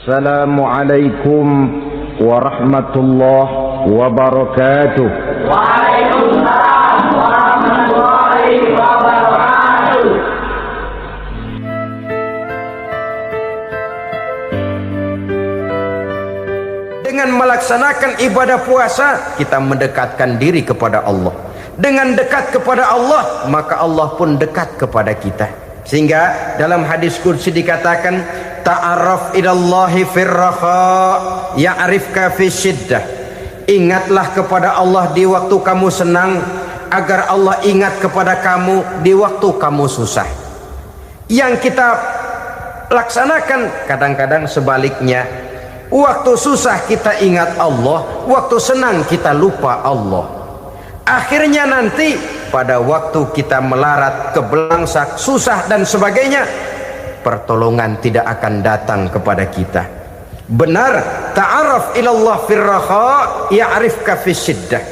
Assalamualaikum warahmatullahi wabarakatuh. Waalaikumsalam warahmatullahi wabarakatuh. Dengan melaksanakan ibadah puasa, kita mendekatkan diri kepada Allah. Dengan dekat kepada Allah, maka Allah pun dekat kepada kita. Sehingga dalam hadis qudsi dikatakan, ta'arraf ilallahi firraha ya'rifka fi syiddah. Ingatlah kepada Allah di waktu kamu senang, agar Allah ingat kepada kamu di waktu kamu susah. Yang kita laksanakan kadang-kadang sebaliknya. Waktu susah kita ingat Allah, waktu senang kita lupa Allah. Akhirnya nanti pada waktu kita melarat, kebelangsak, susah dan sebagainya, pertolongan tidak akan datang kepada kita. Benar, ta'araf ilallah firraha ya'rifka fi syiddah.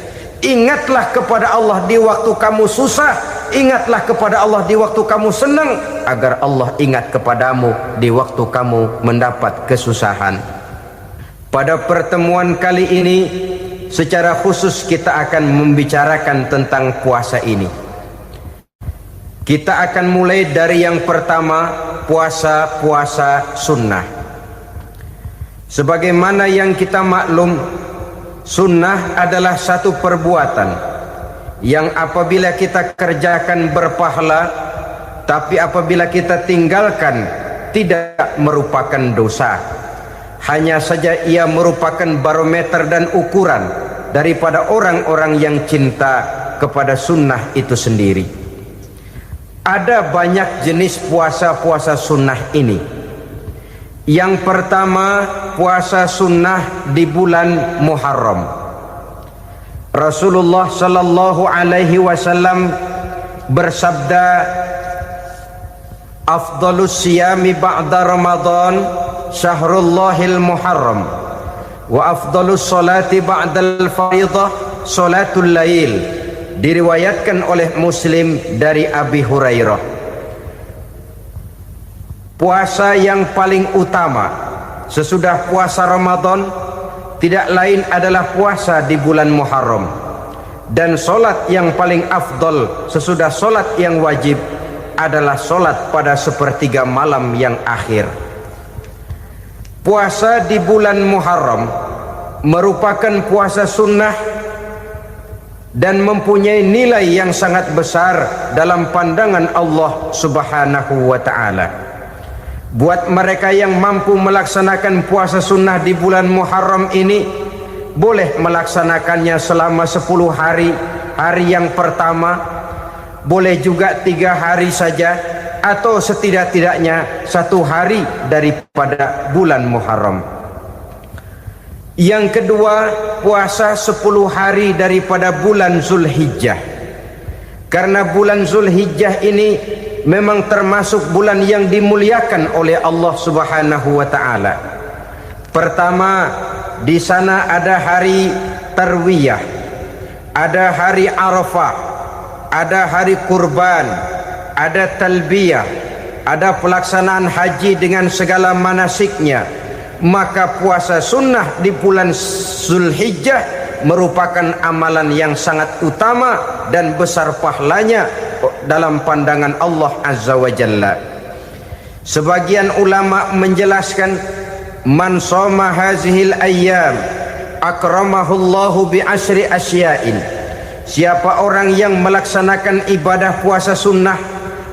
Ingatlah kepada Allah di waktu kamu susah, ingatlah kepada Allah di waktu kamu senang, agar Allah ingat kepadamu di waktu kamu mendapat kesusahan. Pada pertemuan kali ini secara khusus kita akan membicarakan tentang puasa ini. Kita akan mulai dari yang pertama, puasa sunnah. Sebagaimana yang kita maklum, sunnah adalah satu perbuatan yang apabila kita kerjakan berpahala, tapi apabila kita tinggalkan tidak merupakan dosa. Hanya saja ia merupakan barometer dan ukuran daripada orang-orang yang cinta kepada sunnah itu sendiri. Ada banyak jenis puasa-puasa sunnah ini. Yang pertama, puasa sunnah di bulan Muharram. Rasulullah sallallahu alaihi wasallam bersabda, afdalus siyami ba'da Ramadan Syahrullahil Muharram, wa afdalus salati ba'dal faridah salatul lail. Diriwayatkan oleh Muslim dari Abi Hurairah. Puasa yang paling utama sesudah puasa Ramadan tidak lain adalah puasa di bulan Muharram. Dan solat yang paling afdal sesudah solat yang wajib adalah solat pada sepertiga malam yang akhir. Puasa di bulan Muharram merupakan puasa sunnah dan mempunyai nilai yang sangat besar dalam pandangan Allah Subhanahu wa ta'ala. Buat mereka yang mampu melaksanakan puasa sunnah di bulan Muharram ini, boleh melaksanakannya selama 10 hari. Hari yang pertama, boleh juga 3 hari saja, atau setidak-tidaknya 1 hari daripada bulan Muharram. Yang kedua, puasa 10 hari daripada bulan Zulhijjah. Karena bulan Zulhijjah ini memang termasuk bulan yang dimuliakan oleh Allah Subhanahu wa ta'ala. Pertama, di sana ada hari Tarwiyah, ada hari Arafah, ada hari kurban, ada talbiyah, ada pelaksanaan haji dengan segala manasiknya. Maka puasa sunnah di bulan Zulhijjah merupakan amalan yang sangat utama dan besar pahalanya dalam pandangan Allah Azza wa Jalla. Sebagian ulama menjelaskan, man shoma hazihil ayyam akramahullahu bi asyri asya'in. Siapa orang yang melaksanakan ibadah puasa sunnah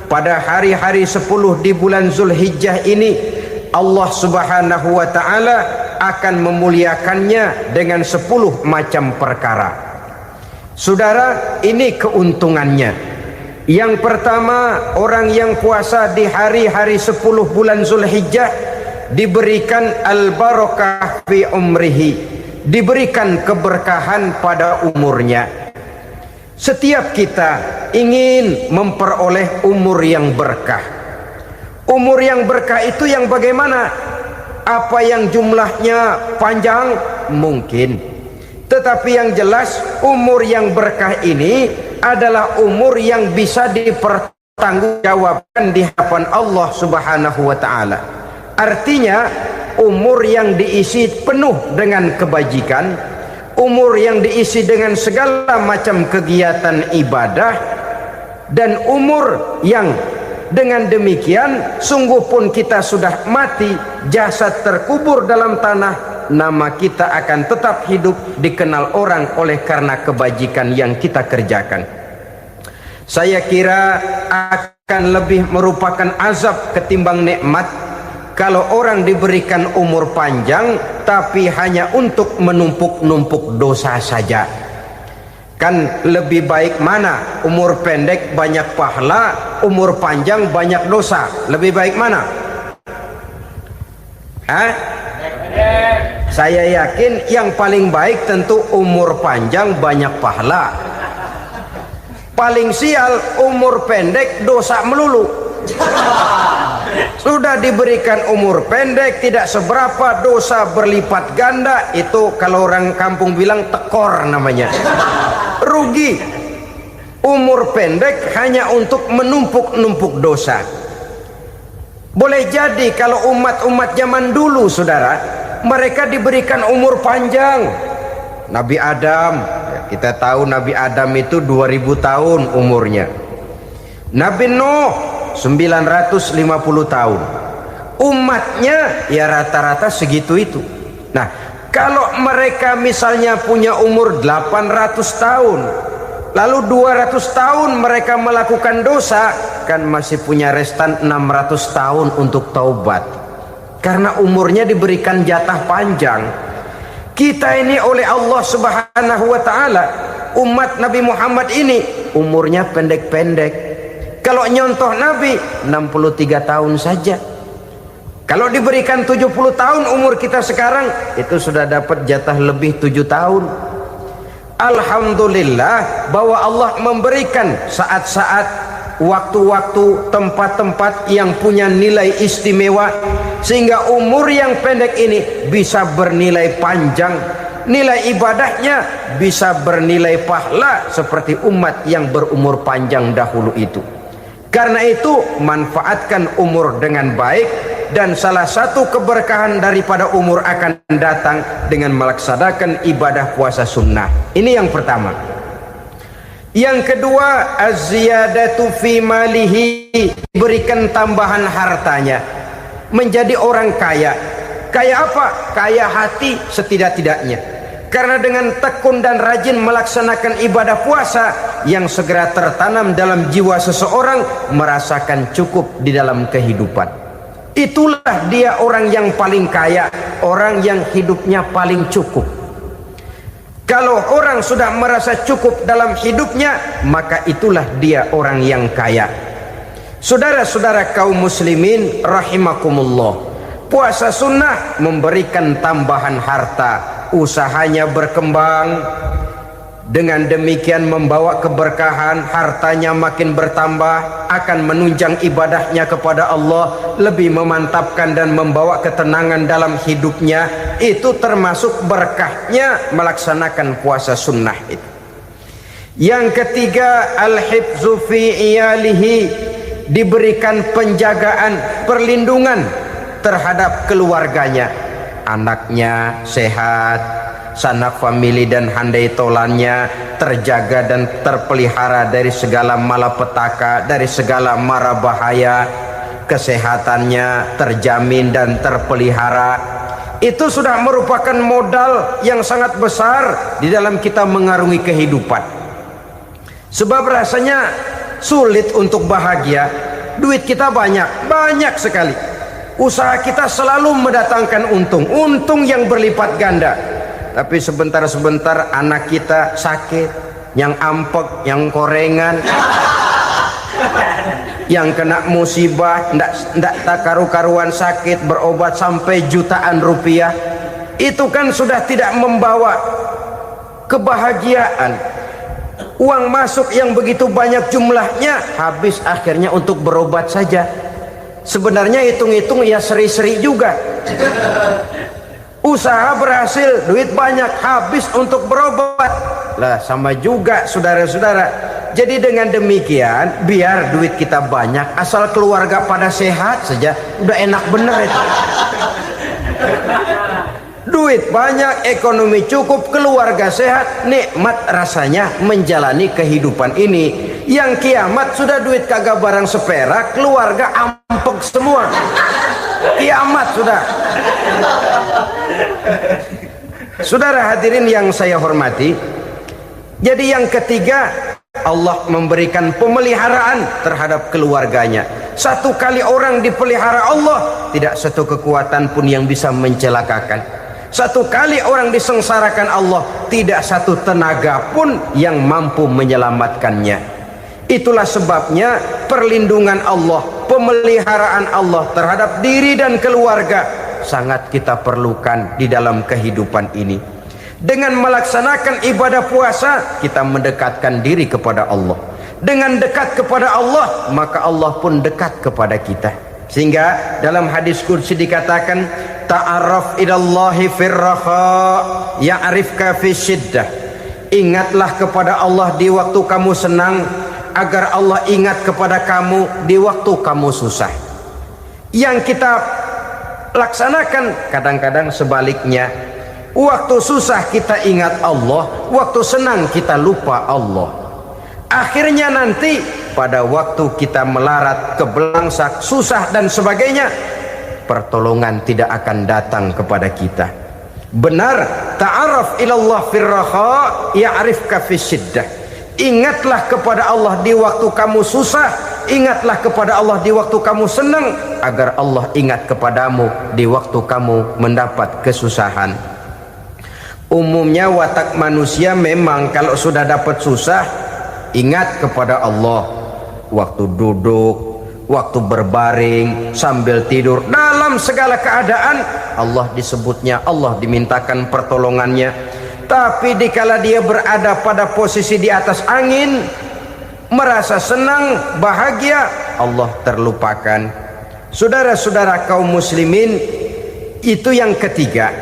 pada hari-hari 10 di bulan Zulhijjah ini, Allah Subhanahu wa ta'ala akan memuliakannya dengan 10 macam perkara. Saudara, ini keuntungannya. Yang pertama, orang yang puasa di hari-hari 10 bulan Zulhijjah diberikan al-barakah fi umrihi, diberikan keberkahan pada umurnya. Setiap kita ingin memperoleh umur yang berkah. Umur yang berkah itu yang bagaimana? Apa yang jumlahnya panjang? Mungkin. Tetapi yang jelas, umur yang berkah ini adalah umur yang bisa dipertanggungjawabkan di hadapan Allah Subhanahu wa ta'ala. Artinya, umur yang diisi penuh dengan kebajikan, umur yang diisi dengan segala macam kegiatan ibadah, dan umur yang dengan demikian sungguh pun kita sudah mati, jasad terkubur dalam tanah, nama kita akan tetap hidup, dikenal orang oleh karena kebajikan yang kita kerjakan. Saya kira akan lebih merupakan azab ketimbang nikmat kalau orang diberikan umur panjang tapi hanya untuk menumpuk-numpuk dosa saja. Kan lebih baik mana? Umur pendek banyak pahala, umur panjang banyak dosa. Lebih baik mana? Hah? Saya yakin yang paling baik tentu umur panjang banyak pahala. Paling sial umur pendek dosa melulu. Sudah diberikan umur pendek tidak seberapa, dosa berlipat ganda. Itu kalau orang kampung bilang tekor namanya. Rugi. Umur pendek hanya untuk menumpuk-numpuk dosa. Boleh jadi kalau umat-umat zaman dulu, saudara, mereka diberikan umur panjang. Nabi Adam, kita tahu Nabi Adam itu 2000 tahun umurnya. Nabi Nuh 950 tahun. Umatnya ya rata-rata segitu itu. Nah, kalau mereka misalnya punya umur 800 tahun, lalu 200 tahun mereka melakukan dosa, kan masih punya restan 600 tahun untuk taubat. Karena umurnya diberikan jatah panjang. Kita ini oleh Allah Subhanahu wa taala, umat Nabi Muhammad ini umurnya pendek-pendek. Kalau nyontoh Nabi 63 tahun saja. Kalau diberikan 70 tahun umur kita sekarang, itu sudah dapat jatah lebih 7 tahun. Alhamdulillah bahwa Allah memberikan saat-saat, waktu-waktu, tempat-tempat yang punya nilai istimewa, sehingga umur yang pendek ini bisa bernilai panjang, nilai ibadahnya bisa bernilai pahala seperti umat yang berumur panjang dahulu itu. Karena itu manfaatkan umur dengan baik, dan salah satu keberkahan daripada umur akan datang dengan melaksanakan ibadah puasa sunnah. Ini yang pertama. Yang kedua, az-ziyadatu fi malihi, berikan tambahan hartanya, menjadi orang kaya. Kaya apa? Kaya hati setidak-tidaknya. Karena dengan tekun dan rajin melaksanakan ibadah puasa, yang segera tertanam dalam jiwa seseorang merasakan cukup di dalam kehidupan. Itulah dia orang yang paling kaya, orang yang hidupnya paling cukup. Kalau orang sudah merasa cukup dalam hidupnya, maka itulah dia orang yang kaya. Saudara-saudara kaum muslimin rahimakumullah, puasa sunnah memberikan tambahan harta, usahanya berkembang, dengan demikian membawa keberkahan, hartanya makin bertambah, akan menunjang ibadahnya kepada Allah, lebih memantapkan dan membawa ketenangan dalam hidupnya. Itu termasuk berkahnya melaksanakan puasa sunnah itu. Yang ketiga, al-hifzu fi iyalihi, diberikan penjagaan, perlindungan terhadap keluarganya, anaknya sehat, sanak famili dan handai tolannya terjaga dan terpelihara dari segala malapetaka, dari segala mara bahaya, kesehatannya terjamin dan terpelihara. Itu sudah merupakan modal yang sangat besar di dalam kita mengarungi kehidupan. Sebab rasanya sulit untuk bahagia, duit kita banyak sekali, usaha kita selalu mendatangkan untung yang berlipat ganda. Tapi sebentar-sebentar anak kita sakit, yang ampek, yang korengan, yang kena musibah, ndak tak karu-karuan sakit, berobat sampai jutaan rupiah. Itu kan sudah tidak membawa kebahagiaan. Uang masuk yang begitu banyak jumlahnya, habis akhirnya untuk berobat saja. Sebenarnya hitung-hitung ya seri-seri juga. Usaha berhasil, duit banyak, habis untuk berobat. Lah sama juga saudara-saudara. Jadi dengan demikian, biar duit kita banyak, asal keluarga pada sehat saja, udah enak bener itu. Duit banyak, ekonomi cukup, keluarga sehat, nikmat rasanya menjalani kehidupan ini. Yang kiamat sudah duit kagak barang seperak, keluarga ampek semua. Kiamat sudah. Saudara hadirin yang saya hormati, jadi yang ketiga, Allah memberikan pemeliharaan terhadap keluarganya. Satu kali orang dipelihara Allah, tidak satu kekuatan pun yang bisa mencelakakan. Satu kali orang disengsarakan Allah, tidak satu tenaga pun yang mampu menyelamatkannya. Itulah sebabnya perlindungan Allah, pemeliharaan Allah terhadap diri dan keluarga sangat kita perlukan di dalam kehidupan ini. Dengan melaksanakan ibadah puasa, kita mendekatkan diri kepada Allah. Dengan dekat kepada Allah, maka Allah pun dekat kepada kita. Sehingga dalam hadis qudsi dikatakan, ta'arraf ilallahi firraha ya'rifka fi syiddah. Ingatlah kepada Allah di waktu kamu senang, agar Allah ingat kepada kamu di waktu kamu susah. Yang kita laksanakan kadang-kadang sebaliknya. Waktu susah kita ingat Allah, waktu senang kita lupa Allah. Akhirnya nanti pada waktu kita melarat, kebelangsak, susah dan sebagainya, pertolongan tidak akan datang kepada kita. Benar, ta'arraf ilallah firraha ya'rifka fi syiddah. Ingatlah kepada Allah di waktu kamu susah, ingatlah kepada Allah di waktu kamu senang, agar Allah ingat kepadamu di waktu kamu mendapat kesusahan. Umumnya watak manusia memang kalau sudah dapat susah, ingat kepada Allah. Waktu duduk, waktu berbaring, sambil tidur, dalam segala keadaan Allah disebutnya, Allah dimintakan pertolongannya. Tapi dikala dia berada pada posisi di atas angin, merasa senang, bahagia, Allah terlupakan. Saudara-saudara kaum muslimin, itu yang ketiga.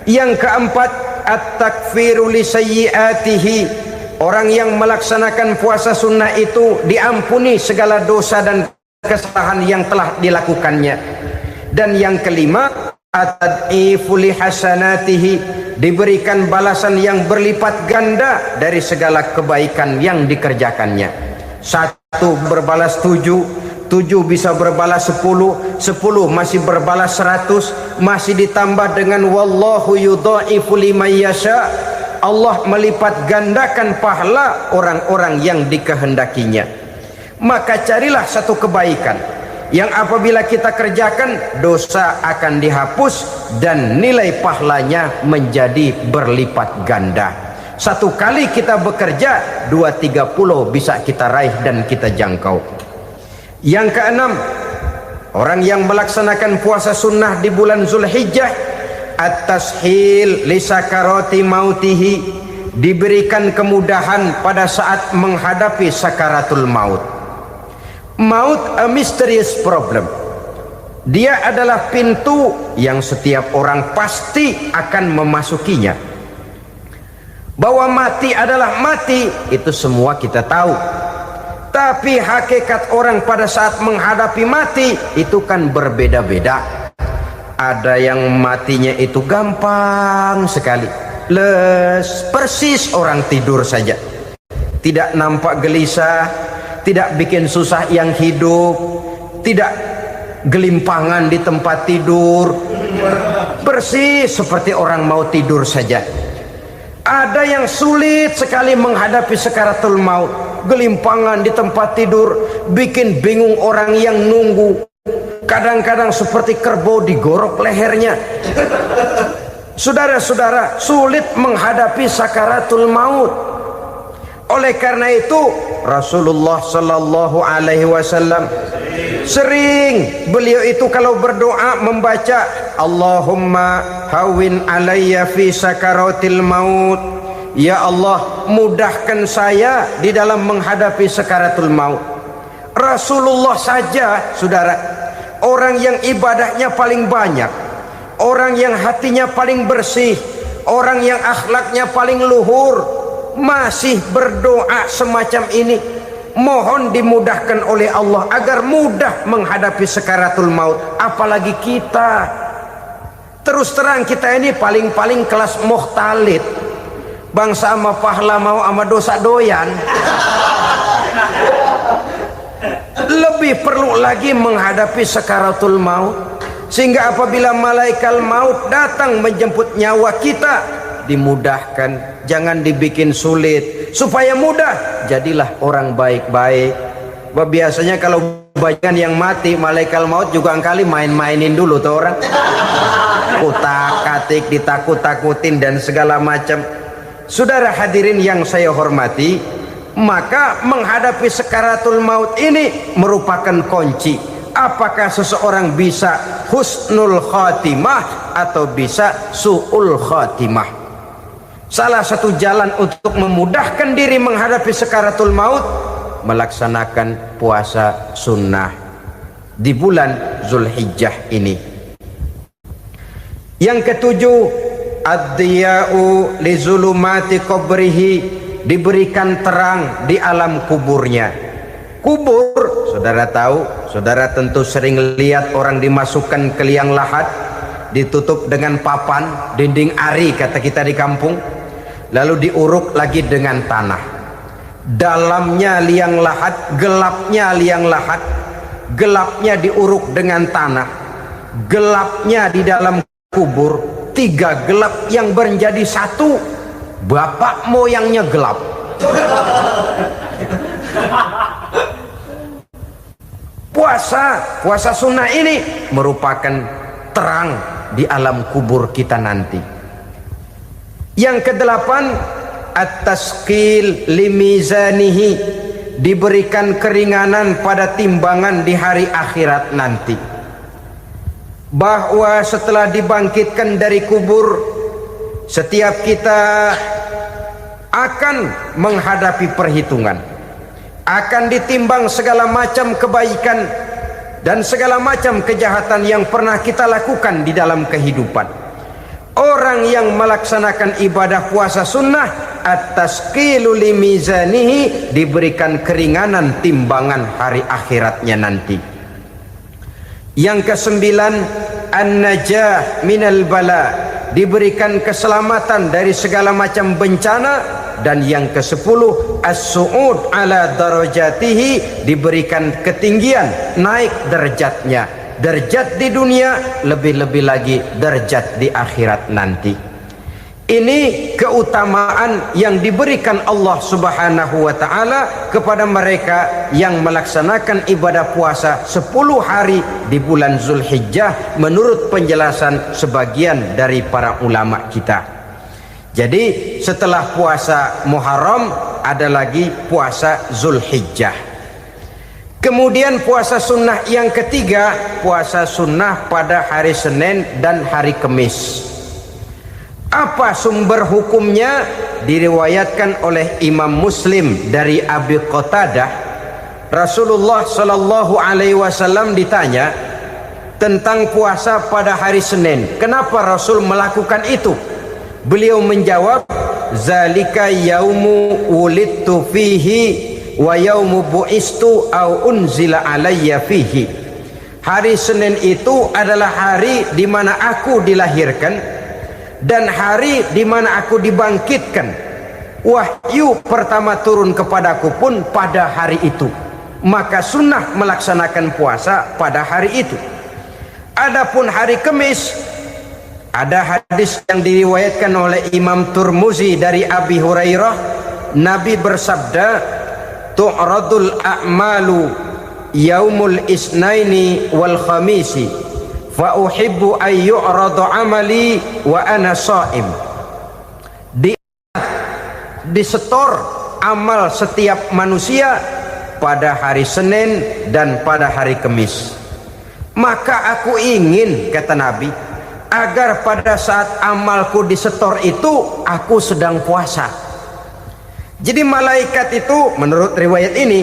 Yang keempat, at-takfiru li sayyiatihi. Orang yang melaksanakan puasa sunnah itu diampuni segala dosa dan kesalahan yang telah dilakukannya. Dan yang kelima, at-tad'ifu li hasanatihi, diberikan balasan yang berlipat ganda dari segala kebaikan yang dikerjakannya. Satu berbalas 7, 7 bisa berbalas 10, 10 masih berbalas 100, masih ditambah dengan wallahu yudha'ifu liman yasha. Allah melipat gandakan pahala orang-orang yang dikehendakinya. Maka carilah satu kebaikan yang apabila kita kerjakan, dosa akan dihapus dan nilai pahalanya menjadi berlipat ganda. Satu kali kita bekerja, 2-3 pulau bisa kita raih dan kita jangkau. Yang keenam, orang yang melaksanakan puasa sunnah di bulan Zulhijjah, at-tashil li sakarati mautihi, diberikan kemudahan pada saat menghadapi sakaratul maut. Maut a mysterious problem. Dia adalah pintu yang setiap orang pasti akan memasukinya. Bahwa mati adalah mati, itu semua kita tahu. Tapi hakikat orang pada saat menghadapi mati itu kan berbeda-beda. Ada yang matinya itu gampang sekali, persis orang tidur saja, tidak nampak gelisah, tidak bikin susah yang hidup, tidak gelimpangan di tempat tidur, persis seperti orang mau tidur saja. Ada yang sulit sekali menghadapi sakaratul maut, gelimpangan di tempat tidur, bikin bingung orang yang nunggu. Kadang-kadang seperti kerbau digorok lehernya. Saudara-saudara, sulit menghadapi sakaratul maut. Oleh karena itu Rasulullah sallallahu alaihi wasallam sering beliau itu kalau berdoa membaca Allahumma hawin alayya fi sakaratil maut. Ya Allah, mudahkan saya di dalam menghadapi sakaratul maut. Rasulullah saja, saudara, orang yang ibadahnya paling banyak, orang yang hatinya paling bersih, orang yang akhlaknya paling luhur, masih berdoa semacam ini. Mohon dimudahkan oleh Allah agar mudah menghadapi sakaratul maut. Apalagi kita, Terus terang kita ini paling-paling kelas muhtalid, bangsa ama pahala mau ama dosa doyan. Lebih perlu lagi menghadapi sakaratul maut, sehingga apabila malaikat maut datang menjemput nyawa kita, dimudahkan, jangan dibikin sulit, supaya mudah. Jadilah orang baik-baik. Biasanya kalau bagian yang mati, malaikat maut juga kali main-mainin dulu tuh orang, utak-atik, ditakut-takutin dan segala macam. Saudara hadirin yang saya hormati, maka menghadapi sakaratul maut ini merupakan kunci. Apakah seseorang bisa husnul khatimah atau bisa su'ul khatimah? Salah satu jalan untuk memudahkan diri menghadapi sakaratul maut, melaksanakan puasa sunnah di bulan Zulhijjah ini. Yang ketujuh, ad-diya'u li zulumati qabrihi, diberikan terang di alam kuburnya. Kubur, saudara tahu, saudara tentu sering lihat orang dimasukkan ke liang lahat, ditutup dengan papan, dinding ari kata kita di kampung, lalu diuruk lagi dengan tanah. Dalamnya liang lahat, gelapnya liang lahat, gelapnya diuruk dengan tanah, gelapnya di dalam kubur, tiga gelap yang menjadi satu. Bapak moyangnya gelap. Puasa sunnah ini merupakan terang di alam kubur kita nanti. Yang kedelapan, at-tasqil limizanihi, diberikan keringanan pada timbangan di hari akhirat nanti. Bahwa setelah dibangkitkan dari kubur, setiap kita akan menghadapi perhitungan, akan ditimbang segala macam kebaikan dan segala macam kejahatan yang pernah kita lakukan di dalam kehidupan. Orang yang melaksanakan ibadah puasa sunnah, at-tasqilu limizanihi, diberikan keringanan timbangan hari akhiratnya nanti. Yang kesembilan, an-najah minal bala, diberikan keselamatan dari segala macam bencana. Dan yang ke-10, as-su'ud ala darajatihi, diberikan ketinggian, naik derajatnya, derajat di dunia, lebih-lebih lagi derajat di akhirat nanti. Ini keutamaan yang diberikan Allah Subhanahu wa ta'ala kepada mereka yang melaksanakan ibadah puasa 10 hari di bulan Zulhijjah menurut penjelasan sebagian dari para ulama kita. Jadi setelah puasa Muharram ada lagi puasa Zulhijjah. Kemudian puasa sunnah yang ketiga, puasa sunnah pada hari Senin dan hari Kamis. Apa sumber hukumnya? Diriwayatkan oleh Imam Muslim dari Abi Qatadah, Rasulullah sallallahu alaihi wasallam ditanya tentang puasa pada hari Senin. Kenapa Rasul melakukan itu? Beliau menjawab, zalika yaumu wulidtu fihi wa yaumu bu'istu au unzila alayya fihi. Hari Senin itu adalah hari di mana aku dilahirkan dan hari di mana aku dibangkitkan. Wahyu pertama turun kepadaku pun pada hari itu. Maka sunnah melaksanakan puasa pada hari itu. Adapun hari Kamis, ada hadis yang diriwayatkan oleh Imam Turmuzi dari Abi Hurairah, Nabi bersabda, tu'radul a'malu yaumul isnaini wal khamisi fa uhibbu ay yu'radu amali wa ana sha'im. Disetor amal setiap manusia pada hari Senin dan pada hari Kamis. Maka aku ingin, kata Nabi, agar pada saat amalku disetor itu aku sedang puasa. Jadi malaikat itu menurut riwayat ini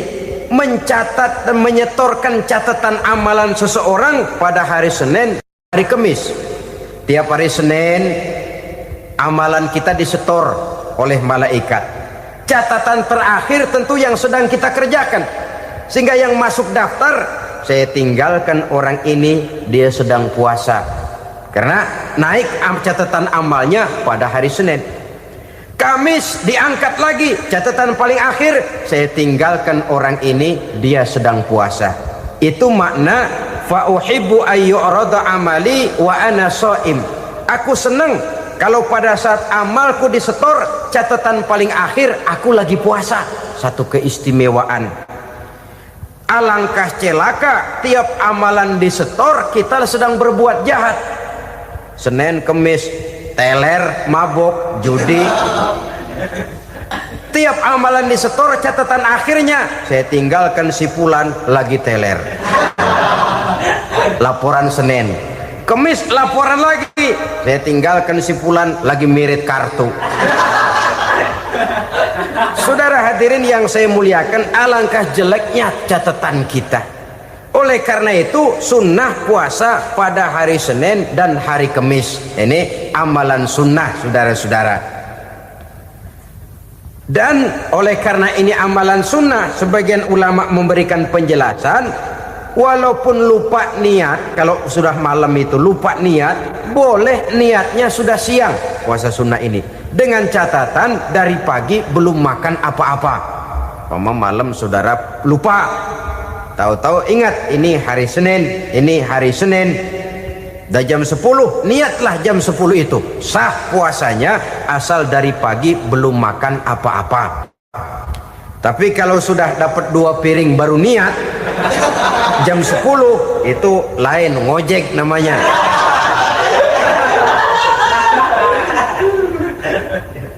mencatat dan menyetorkan catatan amalan seseorang pada hari Senin, hari Kamis. Tiap hari Senin amalan kita disetor oleh malaikat. Catatan terakhir tentu yang sedang kita kerjakan, sehingga yang masuk daftar, saya tinggalkan orang ini, dia sedang puasa. karena naik catatan amalnya pada hari Senin. Kamis diangkat lagi, catatan paling akhir, saya tinggalkan orang ini, dia sedang puasa. Itu makna fa uhibbu ayyurada amali wa ana shaim. Aku senang kalau pada saat amalku disetor, catatan paling akhir aku lagi puasa. Satu keistimewaan. Alangkah celaka tiap amalan disetor kita sedang berbuat jahat. Senin, Kemis, teler, mabok, judi. Tiap amalan disetor, catatan akhirnya saya tinggalkan si fulan lagi teler. Laporan Senin. Kemis laporan lagi, saya tinggalkan si fulan lagi mirit kartu. Saudara hadirin yang saya muliakan, alangkah jeleknya catatan kita. Oleh karena itu sunnah puasa pada hari Senin dan hari Kemis. Ini amalan sunnah, saudara-saudara. Dan oleh karena ini amalan sunnah, sebagian ulama memberikan penjelasan, walaupun lupa niat, kalau sudah malam itu lupa niat, boleh niatnya sudah siang puasa sunnah ini, dengan catatan dari pagi belum makan apa-apa. Malam saudara lupa, tahu-tahu ingat ini hari Senin, dah jam 10, niatlah jam 10 itu sah puasanya, asal dari pagi belum makan apa-apa. Tapi kalau sudah dapat 2 piring baru niat jam 10, itu lain, ngojek namanya.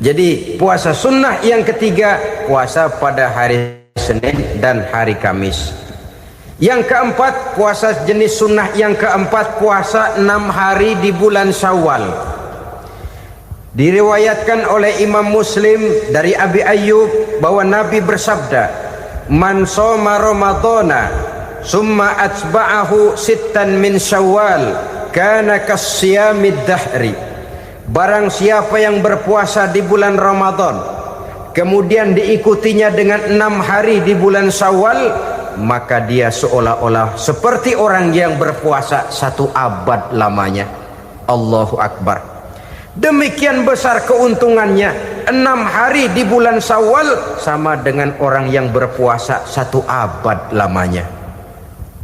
Jadi puasa sunnah yang ketiga, puasa pada hari Senin dan hari Kamis. Yang keempat, puasa jenis sunnah yang keempat, puasa 6 hari di bulan Syawal. Diriwayatkan oleh Imam Muslim dari Abi Ayyub bahwa Nabi bersabda, "Man shoma Ramadhana summa atba'ahu sittan min Syawal kana kasyamid dahri." Barang siapa yang berpuasa di bulan Ramadan, kemudian diikutinya dengan 6 hari di bulan Syawal, maka dia seolah-olah seperti orang yang berpuasa 1 abad lamanya. Allahu Akbar. Demikian besar keuntungannya. 6 hari di bulan Syawal sama dengan orang yang berpuasa 1 abad lamanya.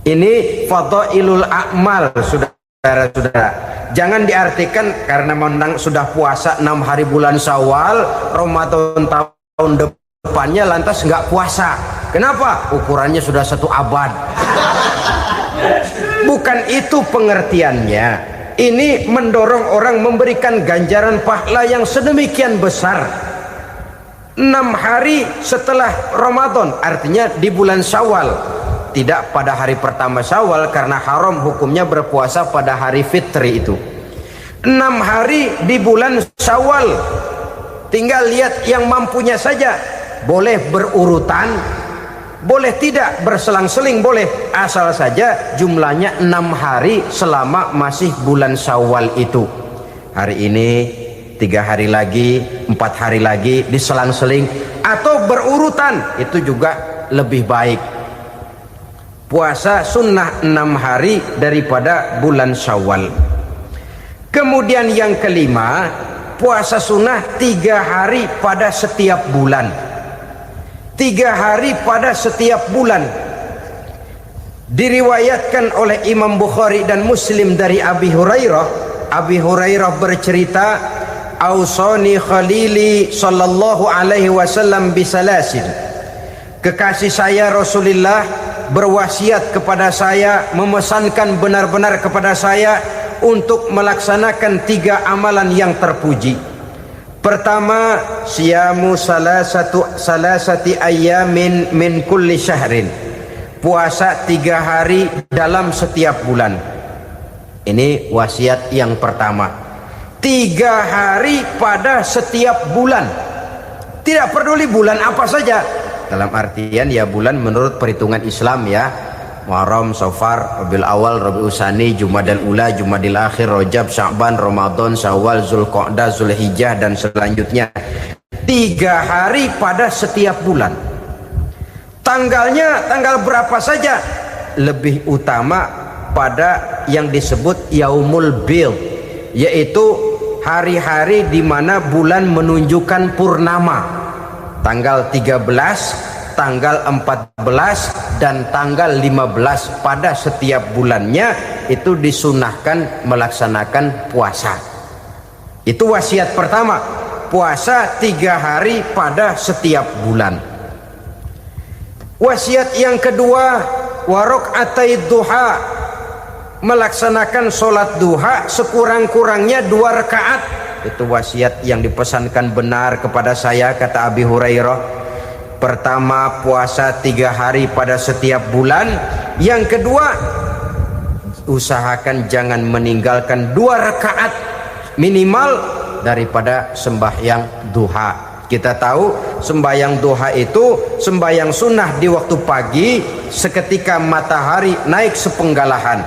Ini fadailul a'mal, saudara-saudara. Jangan diartikan karena menang sudah puasa 6 hari bulan Syawal, Ramadan tahun depannya lantas nggak puasa. Kenapa? Ukurannya sudah 1 abad. Bukan itu pengertiannya. Ini mendorong orang memberikan ganjaran pahala yang sedemikian besar. 6 hari setelah Ramadan, artinya di bulan Syawal. Tidak pada hari pertama Syawal, karena haram hukumnya berpuasa pada hari fitri itu. 6 hari di bulan Syawal. Tinggal lihat yang mampunya saja. Boleh berurutan, boleh tidak berselang-seling, boleh, asal saja jumlahnya 6 hari selama masih bulan Syawal itu. Hari ini 3 hari lagi, 4 hari lagi, diselang-seling atau berurutan, itu juga lebih baik. Puasa sunnah 6 hari daripada bulan Syawal. Kemudian yang kelima, puasa sunnah 3 hari pada setiap bulan. 3 hari pada setiap bulan. Diriwayatkan oleh Imam Bukhari dan Muslim dari Abi Hurairah. Abi Hurairah bercerita, "Ausani khalili sallallahu alaihi wasallam bisalasin." Kekasih saya Rasulullah berwasiat kepada saya, memesankan benar-benar kepada saya untuk melaksanakan 3 amalan yang terpuji. Pertama, siyamu salasati ayyamin min kulli syahrin. Puasa 3 hari dalam setiap bulan. Ini wasiat yang pertama. 3 hari pada setiap bulan. Tidak peduli bulan apa saja. Dalam artian ya bulan menurut perhitungan Islam ya. Muharram, Safar, Rabiul Awal, Rabiul Tsani, Jumadal Ula, Jumadil Akhir, Rajab, Sya'ban, Ramadan, Syawal, Zulqa'dah, Zulhijjah dan selanjutnya. 3 hari pada setiap bulan. Tanggalnya tanggal berapa saja. Lebih utama pada yang disebut Yaumul Bid. yaitu hari-hari di mana bulan menunjukkan purnama, tanggal 13, tanggal 14 dan tanggal 15 pada setiap bulannya itu disunahkan melaksanakan puasa. Itu wasiat pertama, puasa 3 hari pada setiap bulan. Wasiat yang kedua, warok'atai duha, melaksanakan sholat duha sekurang-kurangnya 2 rakaat. Itu wasiat yang dipesankan benar kepada saya, kata Abi Hurairah. Pertama, puasa 3 hari pada setiap bulan. Yang kedua, usahakan jangan meninggalkan 2 rakaat minimal daripada sembahyang duha. Kita tahu sembahyang duha itu sembahyang sunnah di waktu pagi seketika matahari naik sepenggalahan.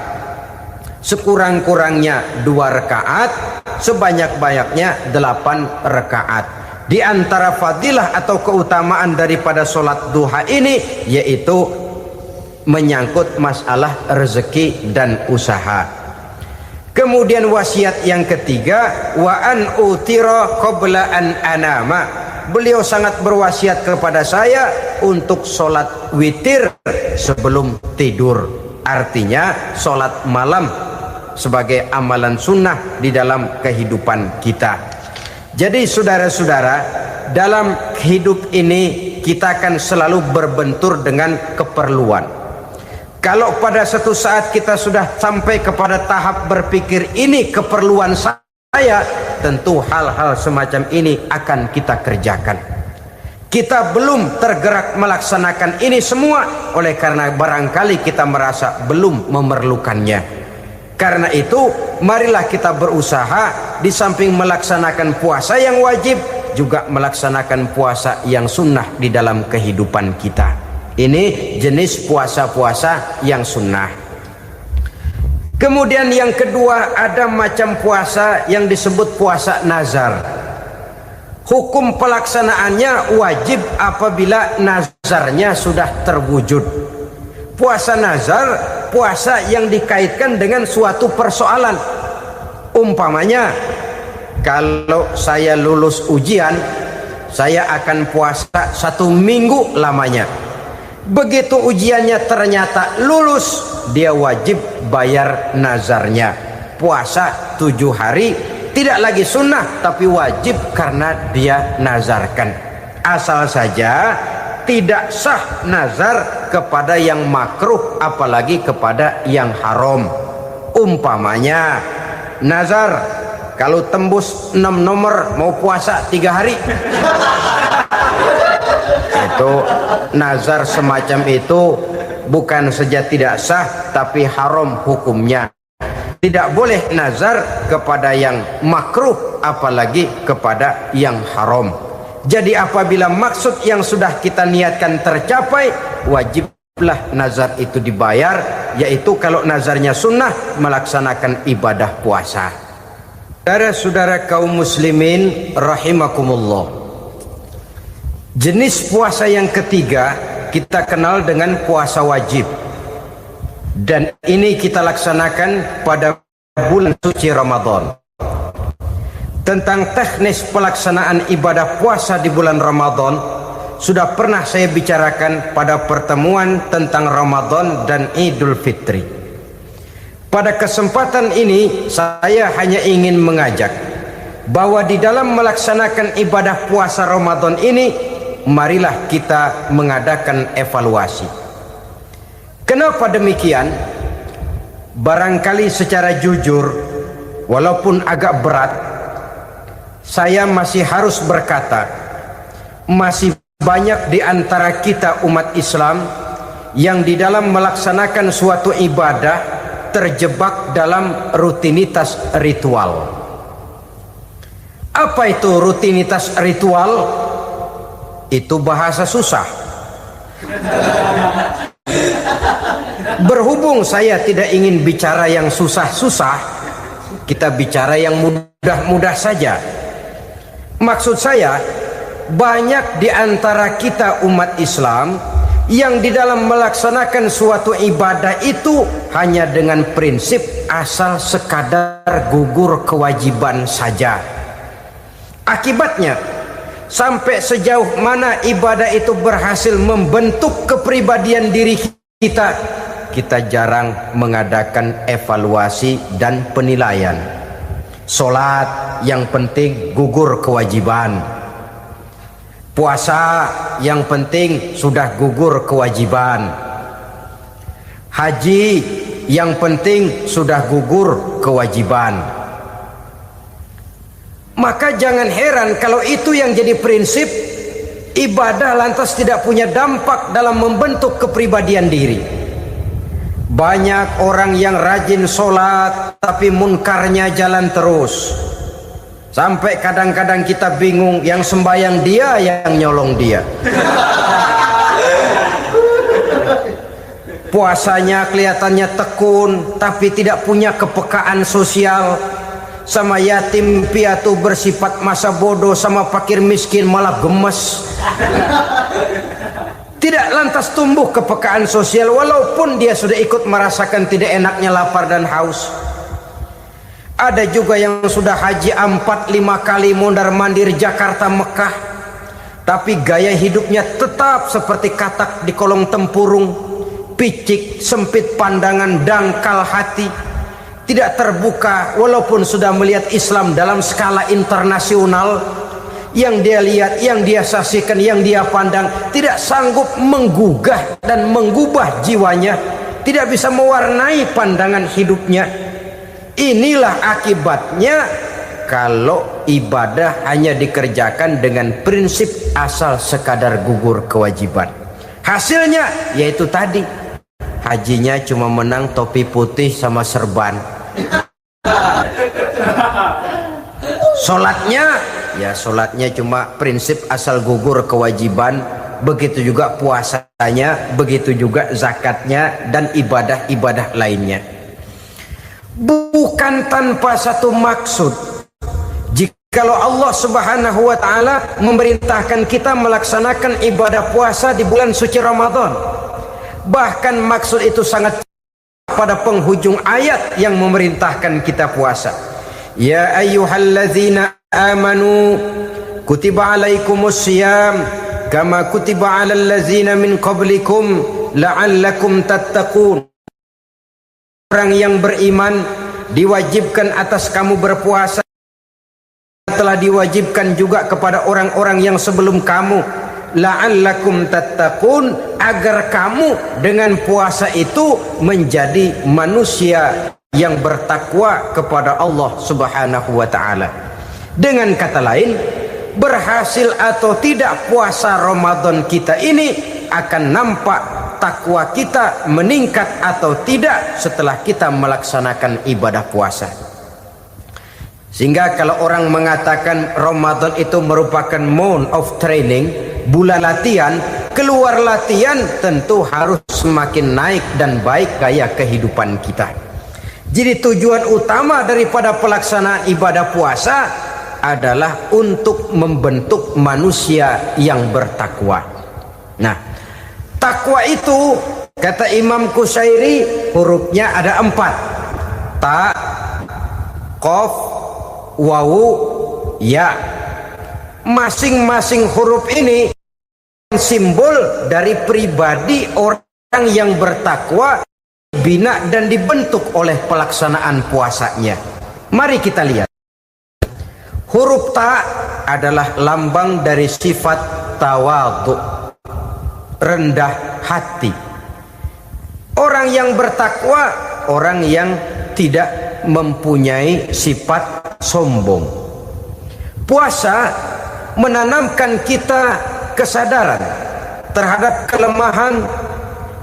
Sekurang-kurangnya 2 rakaat, sebanyak-banyaknya 8 rakaat. Di antara fadilah atau keutamaan daripada sholat duha ini yaitu menyangkut masalah rezeki dan usaha. Kemudian wasiat yang ketiga, wa an utira qabla an anama. Beliau sangat berwasiat kepada saya untuk sholat witir sebelum tidur. Artinya sholat malam sebagai amalan sunnah di dalam kehidupan kita. Jadi saudara-saudara, dalam hidup ini kita akan selalu berbentur dengan keperluan. Kalau pada satu saat kita sudah sampai kepada tahap berpikir ini keperluan saya, tentu hal-hal semacam ini akan kita kerjakan. Kita belum tergerak melaksanakan ini semua oleh karena barangkali kita merasa belum memerlukannya. Karena itu marilah kita berusaha di samping melaksanakan puasa yang wajib juga melaksanakan puasa yang sunnah di dalam kehidupan kita. Ini jenis puasa-puasa yang sunnah. Kemudian yang kedua, ada macam puasa yang disebut puasa nazar. Hukum pelaksanaannya wajib apabila nazarnya sudah terwujud. Puasa nazar, puasa yang dikaitkan dengan suatu persoalan. Umpamanya, kalau saya lulus ujian, saya akan puasa 1 minggu lamanya. Begitu ujiannya ternyata lulus, dia wajib bayar nazarnya. Puasa 7 hari, tidak lagi sunnah tapi wajib karena dia nazarkan. Asal saja tidak sah nazar kepada yang makruh apalagi kepada yang haram. Umpamanya nazar kalau tembus 6 nomor mau puasa 3 hari. Itu nazar semacam itu bukan saja tidak sah tapi haram hukumnya. Tidak boleh nazar kepada yang makruh apalagi kepada yang haram. Jadi apabila maksud yang sudah kita niatkan tercapai, wajiblah nazar itu dibayar, yaitu kalau nazarnya sunnah melaksanakan ibadah puasa. Saudara-saudara kaum muslimin rahimakumullah. Jenis puasa yang ketiga kita kenal dengan puasa wajib. Dan ini kita laksanakan pada bulan suci Ramadan. Tentang teknis pelaksanaan ibadah puasa di bulan Ramadan sudah pernah saya bicarakan pada pertemuan tentang Ramadan dan Idul Fitri. Pada kesempatan ini saya hanya ingin mengajak bahwa di dalam melaksanakan ibadah puasa Ramadan ini, marilah kita mengadakan evaluasi. Kenapa demikian? Barangkali secara jujur, walaupun agak berat, saya masih harus berkata, masih banyak di antara kita umat Islam yang di dalam melaksanakan suatu ibadah terjebak dalam rutinitas ritual. Apa itu rutinitas ritual? Itu bahasa susah. Berhubung saya tidak ingin bicara yang susah-susah, kita bicara yang mudah-mudah saja. Maksud saya, banyak di antara kita umat Islam yang di dalam melaksanakan suatu ibadah itu hanya dengan prinsip asal sekadar gugur kewajiban saja. Akibatnya, sampai sejauh mana ibadah itu berhasil membentuk kepribadian diri kita, kita jarang mengadakan evaluasi dan penilaian. Solat yang penting gugur kewajiban, puasa yang penting sudah gugur kewajiban, haji yang penting sudah gugur kewajiban. Maka jangan heran kalau itu yang jadi prinsip, ibadah lantas tidak punya dampak dalam membentuk kepribadian diri. Banyak orang yang rajin sholat tapi munkarnya jalan terus. Sampai kadang-kadang kita bingung, yang sembahyang dia, yang nyolong dia. Puasanya kelihatannya tekun tapi tidak punya kepekaan sosial. Sama yatim piatu bersifat masa bodoh, sama fakir miskin malah gemes. Tidak lantas tumbuh kepekaan sosial walaupun dia sudah ikut merasakan tidak enaknya lapar dan haus. Ada juga yang sudah haji 4-5 kali mondar-mandir Jakarta Mekah, tapi gaya hidupnya tetap seperti katak di kolong tempurung, picik, sempit pandangan, dangkal hati, tidak terbuka walaupun sudah melihat Islam dalam skala internasional. Yang dia lihat, yang dia saksikan, yang dia pandang tidak sanggup menggugah dan mengubah jiwanya, tidak bisa mewarnai pandangan hidupnya. Inilah akibatnya kalau ibadah hanya dikerjakan dengan prinsip asal sekadar gugur kewajiban. Hasilnya yaitu tadi, hajinya cuma menang topi putih sama serban. Sholatnya cuma prinsip asal gugur kewajiban, begitu juga puasanya, begitu juga zakatnya dan ibadah-ibadah lainnya. Bukan tanpa satu maksud. Jikalau Allah Subhanahu wa taala memerintahkan kita melaksanakan ibadah puasa di bulan suci Ramadan, bahkan maksud itu sangat pada penghujung ayat yang memerintahkan kita puasa. Ya ayyuhalladzina amanu kutiba alaikumus syiyam kama kutiba alal ladzina min qablikum la'allakum tattaqun. Orang yang beriman diwajibkan atas kamu berpuasa, telah diwajibkan juga kepada orang-orang yang sebelum kamu, la'allakum tattaqun, agar kamu dengan puasa itu menjadi manusia yang bertakwa kepada Allah Subhanahu wa taala. Dengan kata lain, berhasil atau tidak puasa Ramadan kita ini akan nampak takwa kita meningkat atau tidak setelah kita melaksanakan ibadah puasa. Sehingga kalau orang mengatakan Ramadan itu merupakan month of training, bulan latihan, keluar latihan tentu harus semakin naik dan baik gaya kehidupan kita. Jadi tujuan utama daripada pelaksanaan ibadah puasa adalah untuk membentuk manusia yang bertakwa. Nah, takwa itu kata Imam Qusairi hurufnya ada 4. Ta, qaf, wawu, ya. Masing-masing huruf ini simbol dari pribadi orang yang bertakwa, bina dan dibentuk oleh pelaksanaan puasanya. Mari kita lihat. Huruf ta adalah lambang dari sifat tawadhu, rendah hati. Orang yang bertakwa, orang yang tidak mempunyai sifat sombong. Puasa menanamkan kita kesadaran terhadap kelemahan,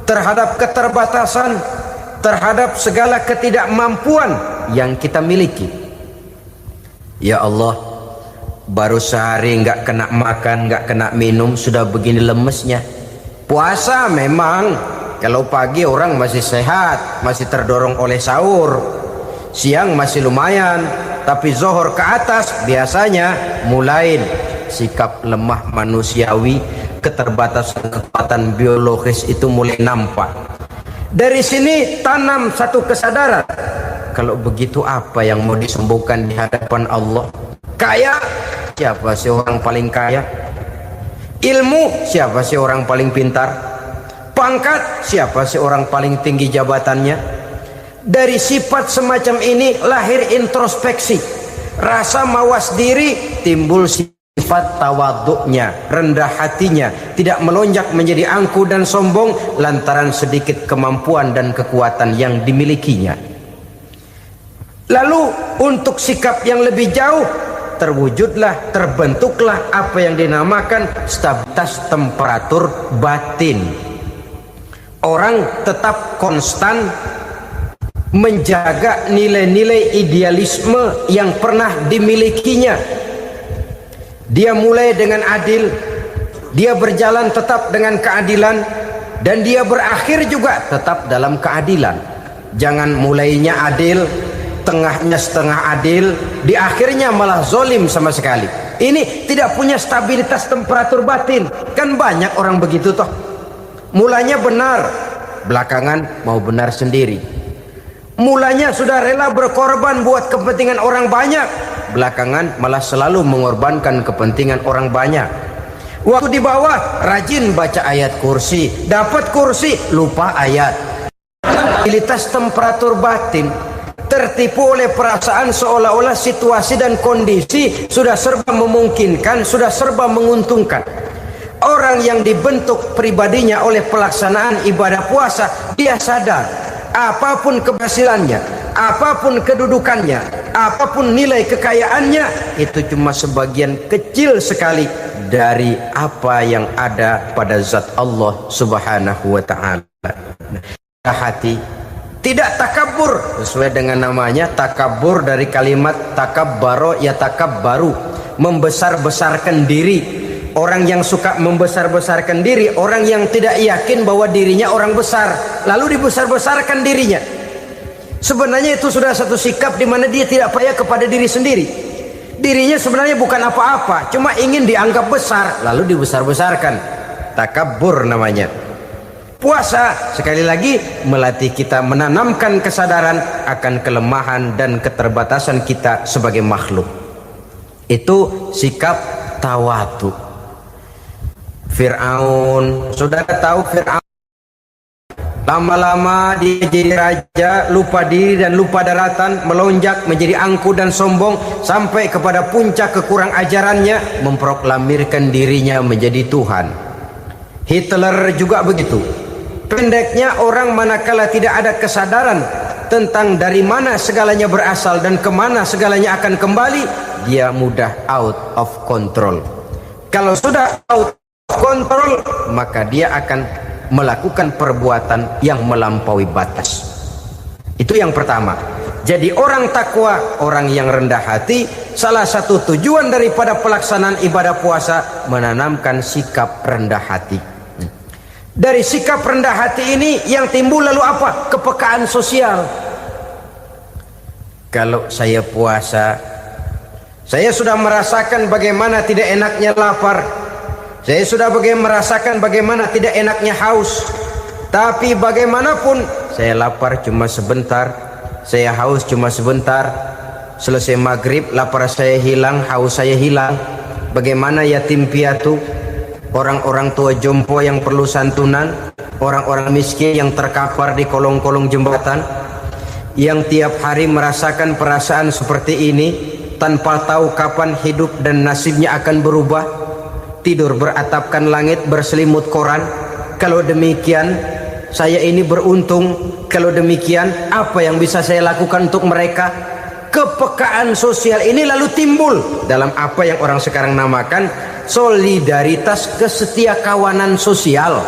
terhadap keterbatasan, terhadap segala ketidakmampuan yang kita miliki. Ya Allah, baru sehari nggak kena makan, nggak kena minum, sudah begini lemesnya. Puasa memang kalau pagi orang masih sehat, masih terdorong oleh sahur, siang masih lumayan, tapi zuhur ke atas biasanya mulai sikap lemah manusiawi, keterbatasan kekuatan biologis itu mulai nampak. Dari sini tanam satu kesadaran, kalau begitu apa yang mau disembuhkan di hadapan Allah? Kaya, siapa sih orang paling kaya? Ilmu, siapa sih orang paling pintar? Pangkat, siapa sih orang paling tinggi jabatannya? Dari sifat semacam ini lahir introspeksi, rasa mawas diri, timbul sifat tawaduknya, rendah hatinya, tidak melonjak menjadi angku dan sombong lantaran sedikit kemampuan dan kekuatan yang dimilikinya. Lalu untuk sikap yang lebih jauh, terwujudlah, terbentuklah apa yang dinamakan stabilitas temperatur batin. Orang tetap konstan menjaga nilai-nilai idealisme yang pernah dimilikinya. Dia mulai dengan adil, dia berjalan tetap dengan keadilan, dan dia berakhir juga tetap dalam keadilan. Jangan mulainya adil, tengahnya setengah adil, di akhirnya malah zolim sama sekali. Ini tidak punya stabilitas temperatur batin. Kan banyak orang begitu toh. Mulanya benar, belakangan mau benar sendiri. Mulanya sudah rela berkorban buat kepentingan orang banyak, belakangan malah selalu mengorbankan kepentingan orang banyak. Waktu di bawah rajin baca ayat kursi, dapat kursi lupa ayat. Stabilitas temperatur batin, tertipu oleh perasaan seolah-olah situasi dan kondisi sudah serba memungkinkan, sudah serba menguntungkan. Orang yang dibentuk pribadinya oleh pelaksanaan ibadah puasa, dia sadar apapun keberhasilannya, apapun kedudukannya, apapun nilai kekayaannya, itu cuma sebagian kecil sekali dari apa yang ada pada zat Allah Subhanahu wa ta'ala. Hati tidak takabur, sesuai dengan namanya takabur dari kalimat takabbaro ya takabbaru, membesar-besarkan diri. Orang yang suka membesar-besarkan diri, orang yang tidak yakin bahwa dirinya orang besar, lalu dibesar-besarkan dirinya. Sebenarnya itu sudah satu sikap di mana dia tidak percaya kepada diri sendiri. Dirinya sebenarnya bukan apa-apa, cuma ingin dianggap besar, lalu dibesar-besarkan. Takabbur namanya. Puasa sekali lagi melatih kita menanamkan kesadaran akan kelemahan dan keterbatasan kita sebagai makhluk. Itu sikap tawadhu. Fir'aun, saudara tahu Fir'aun, lama-lama dia jadi raja, lupa diri dan lupa daratan, melonjak menjadi angku dan sombong sampai kepada puncak kekurang ajarannya, memproklamirkan dirinya menjadi Tuhan. Hitler juga begitu. Pendeknya orang manakala tidak ada kesadaran tentang dari mana segalanya berasal dan kemana segalanya akan kembali, dia mudah out of control. Kalau sudah out kontrol, maka dia akan melakukan perbuatan yang melampaui batas. Itu yang pertama. Jadi orang takwa, orang yang rendah hati, salah satu tujuan daripada pelaksanaan ibadah puasa menanamkan sikap rendah hati. Dari sikap rendah hati ini yang timbul lalu apa? Kepekaan sosial. Kalau saya puasa, saya sudah merasakan bagaimana tidak enaknya lapar. Saya sudah merasakan bagaimana tidak enaknya haus. Tapi bagaimanapun, saya lapar cuma sebentar, saya haus cuma sebentar. Selesai maghrib, lapar saya hilang, haus saya hilang. Bagaimana yatim piatu, orang-orang tua jompo yang perlu santunan, orang-orang miskin yang terkapar di kolong-kolong jembatan, yang tiap hari merasakan perasaan seperti ini, tanpa tahu kapan hidup dan nasibnya akan berubah. Tidur beratapkan langit, berselimut koran. Kalau demikian, saya ini beruntung. Kalau demikian, apa yang bisa saya lakukan untuk mereka? Kepekaan sosial ini lalu timbul dalam apa yang orang sekarang namakan solidaritas kesetiakawanan sosial.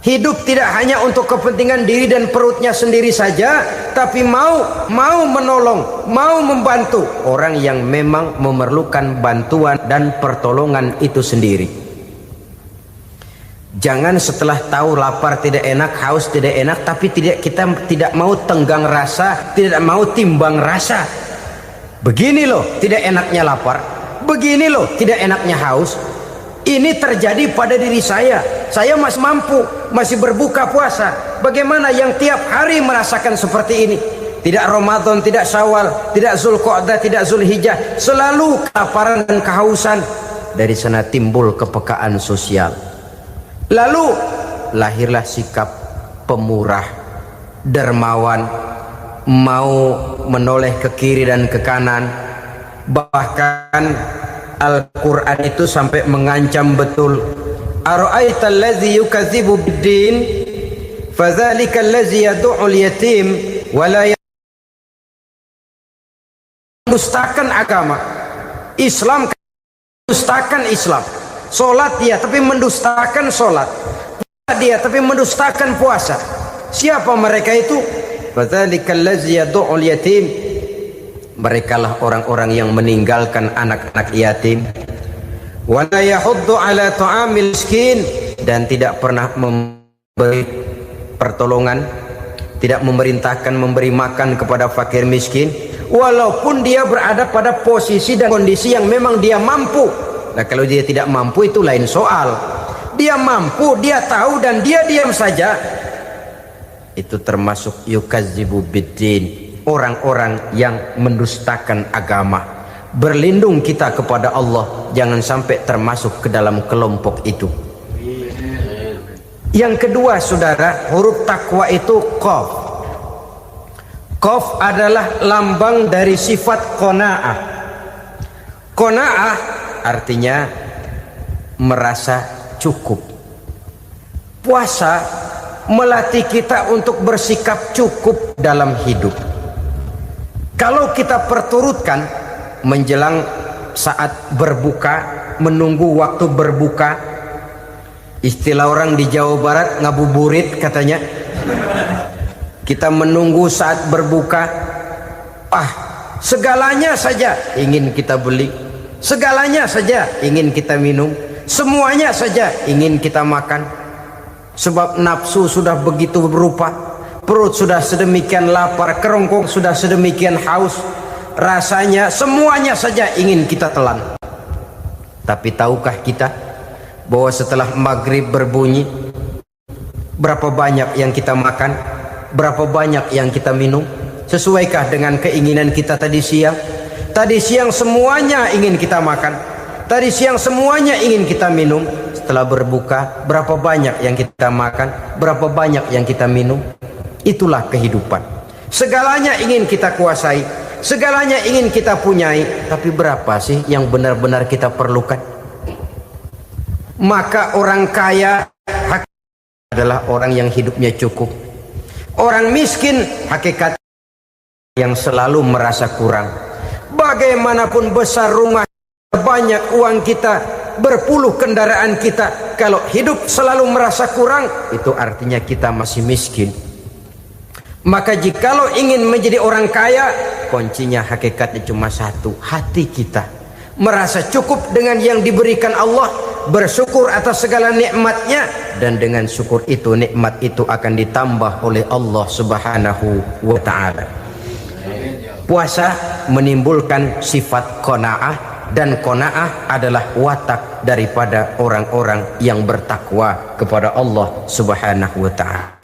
Hidup tidak hanya untuk kepentingan diri dan perutnya sendiri saja, tapi mau menolong, mau membantu orang yang memang memerlukan bantuan dan pertolongan itu sendiri. Jangan setelah tahu lapar tidak enak, haus tidak enak, tapi kita tidak mau tenggang rasa, tidak mau timbang rasa. Begini loh tidak enaknya lapar, begini loh tidak enaknya haus. Ini terjadi pada diri saya. Saya masih mampu, masih berbuka puasa. Bagaimana yang tiap hari merasakan seperti ini? Tidak Ramadan, tidak Syawal, tidak Zulqa'dah, tidak Zulhijjah, selalu kelaparan dan kehausan. Dari sana timbul kepekaan sosial. Lalu lahirlah sikap pemurah, dermawan, mau menoleh ke kiri dan ke kanan. Bahkan Al-Quran itu sampai mengancam betul. Ara'aita allazi yukadzibu bid-din fadzalika allazi yad'ul yatim wa la mendustakan agama. Islam mendustakan Islam. Salat dia tapi mendustakan salat. Puasa dia tapi mendustakan puasa. Siapa mereka itu? Fadzalika allazi yad'ul yatim. Merekalah orang-orang yang meninggalkan anak-anak yatim. Wa la yahuddu ala ta'amil miskin, dan tidak pernah memberi pertolongan, tidak memerintahkan memberi makan kepada fakir miskin, walaupun dia berada pada posisi dan kondisi yang memang dia mampu. Nah, kalau dia tidak mampu itu lain soal. Dia mampu, dia tahu, dan dia diam saja. Itu termasuk yukadzibu biddin, orang-orang yang mendustakan agama. Berlindung kita kepada Allah, jangan sampai termasuk ke dalam kelompok itu. Yang kedua, saudara, huruf takwa itu qaf. Qaf adalah lambang dari sifat qanaah. Qanaah artinya merasa cukup. Puasa melatih kita untuk bersikap cukup dalam hidup. Kalau kita perturutkan menjelang saat berbuka, menunggu waktu berbuka, istilah orang di Jawa Barat ngabuburit katanya, kita menunggu saat berbuka, segalanya saja ingin kita beli, segalanya saja ingin kita minum, semuanya saja ingin kita makan, sebab nafsu sudah begitu berupa. Perut sudah sedemikian lapar, kerongkong sudah sedemikian haus, rasanya semuanya saja ingin kita telan. Tapi tahukah kita bahwa setelah maghrib berbunyi, berapa banyak yang kita makan, berapa banyak yang kita minum? Sesuaikah dengan keinginan kita tadi siang? Tadi siang semuanya ingin kita makan, tadi siang semuanya ingin kita minum. Setelah berbuka, berapa banyak yang kita makan, berapa banyak yang kita minum? Itulah kehidupan. Segalanya ingin kita kuasai, segalanya ingin kita punyai, tapi berapa sih yang benar-benar kita perlukan? Maka orang kaya adalah orang yang hidupnya cukup. Orang miskin hakikat yang selalu merasa kurang. Bagaimanapun besar rumah, banyak uang kita, berpuluh kendaraan kita, kalau hidup selalu merasa kurang, itu artinya kita masih miskin. Maka jikalau ingin menjadi orang kaya, kuncinya hakikatnya cuma satu, hati kita merasa cukup dengan yang diberikan Allah, bersyukur atas segala nikmatnya, dan dengan syukur itu, nikmat itu akan ditambah oleh Allah Subhanahu wa ta'ala. Puasa menimbulkan sifat qanaah, dan qanaah adalah watak daripada orang-orang yang bertakwa kepada Allah Subhanahu wa ta'ala.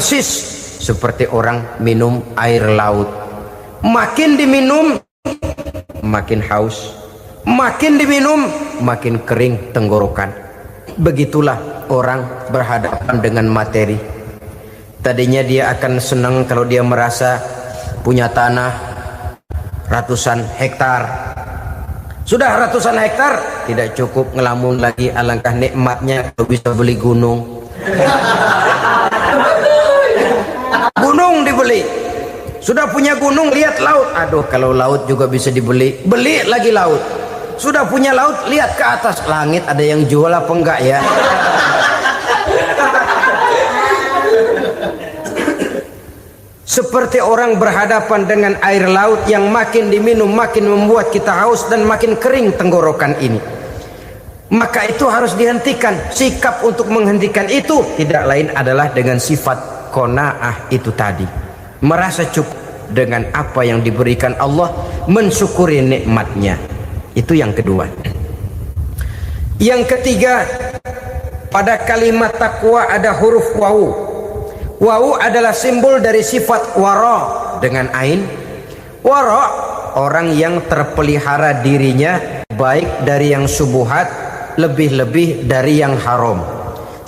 Seperti orang minum air laut, makin diminum makin haus, makin diminum makin kering tenggorokan. Begitulah orang berhadapan dengan materi. Tadinya dia akan senang kalau dia merasa punya tanah ratusan hektar. Sudah ratusan hektar tidak cukup, ngelamun lagi, alangkah nikmatnya kalau bisa beli gunung. Gunung dibeli, sudah punya gunung, lihat laut, aduh kalau laut juga bisa dibeli, beli lagi laut. Sudah punya laut, lihat ke atas, langit ada yang jual apa enggak ya? Seperti orang berhadapan dengan air laut yang makin diminum makin membuat kita haus dan makin kering tenggorokan ini. Maka itu harus dihentikan. Sikap untuk menghentikan itu tidak lain adalah dengan sifat qanaah itu tadi, merasa cukup dengan apa yang diberikan Allah, mensyukuri nikmatnya. Itu yang kedua. Yang ketiga, pada kalimat takwa ada huruf wawu. Wawu adalah simbol dari sifat wara dengan ain. Wara, orang yang terpelihara dirinya baik dari yang syubhat, lebih-lebih dari yang haram.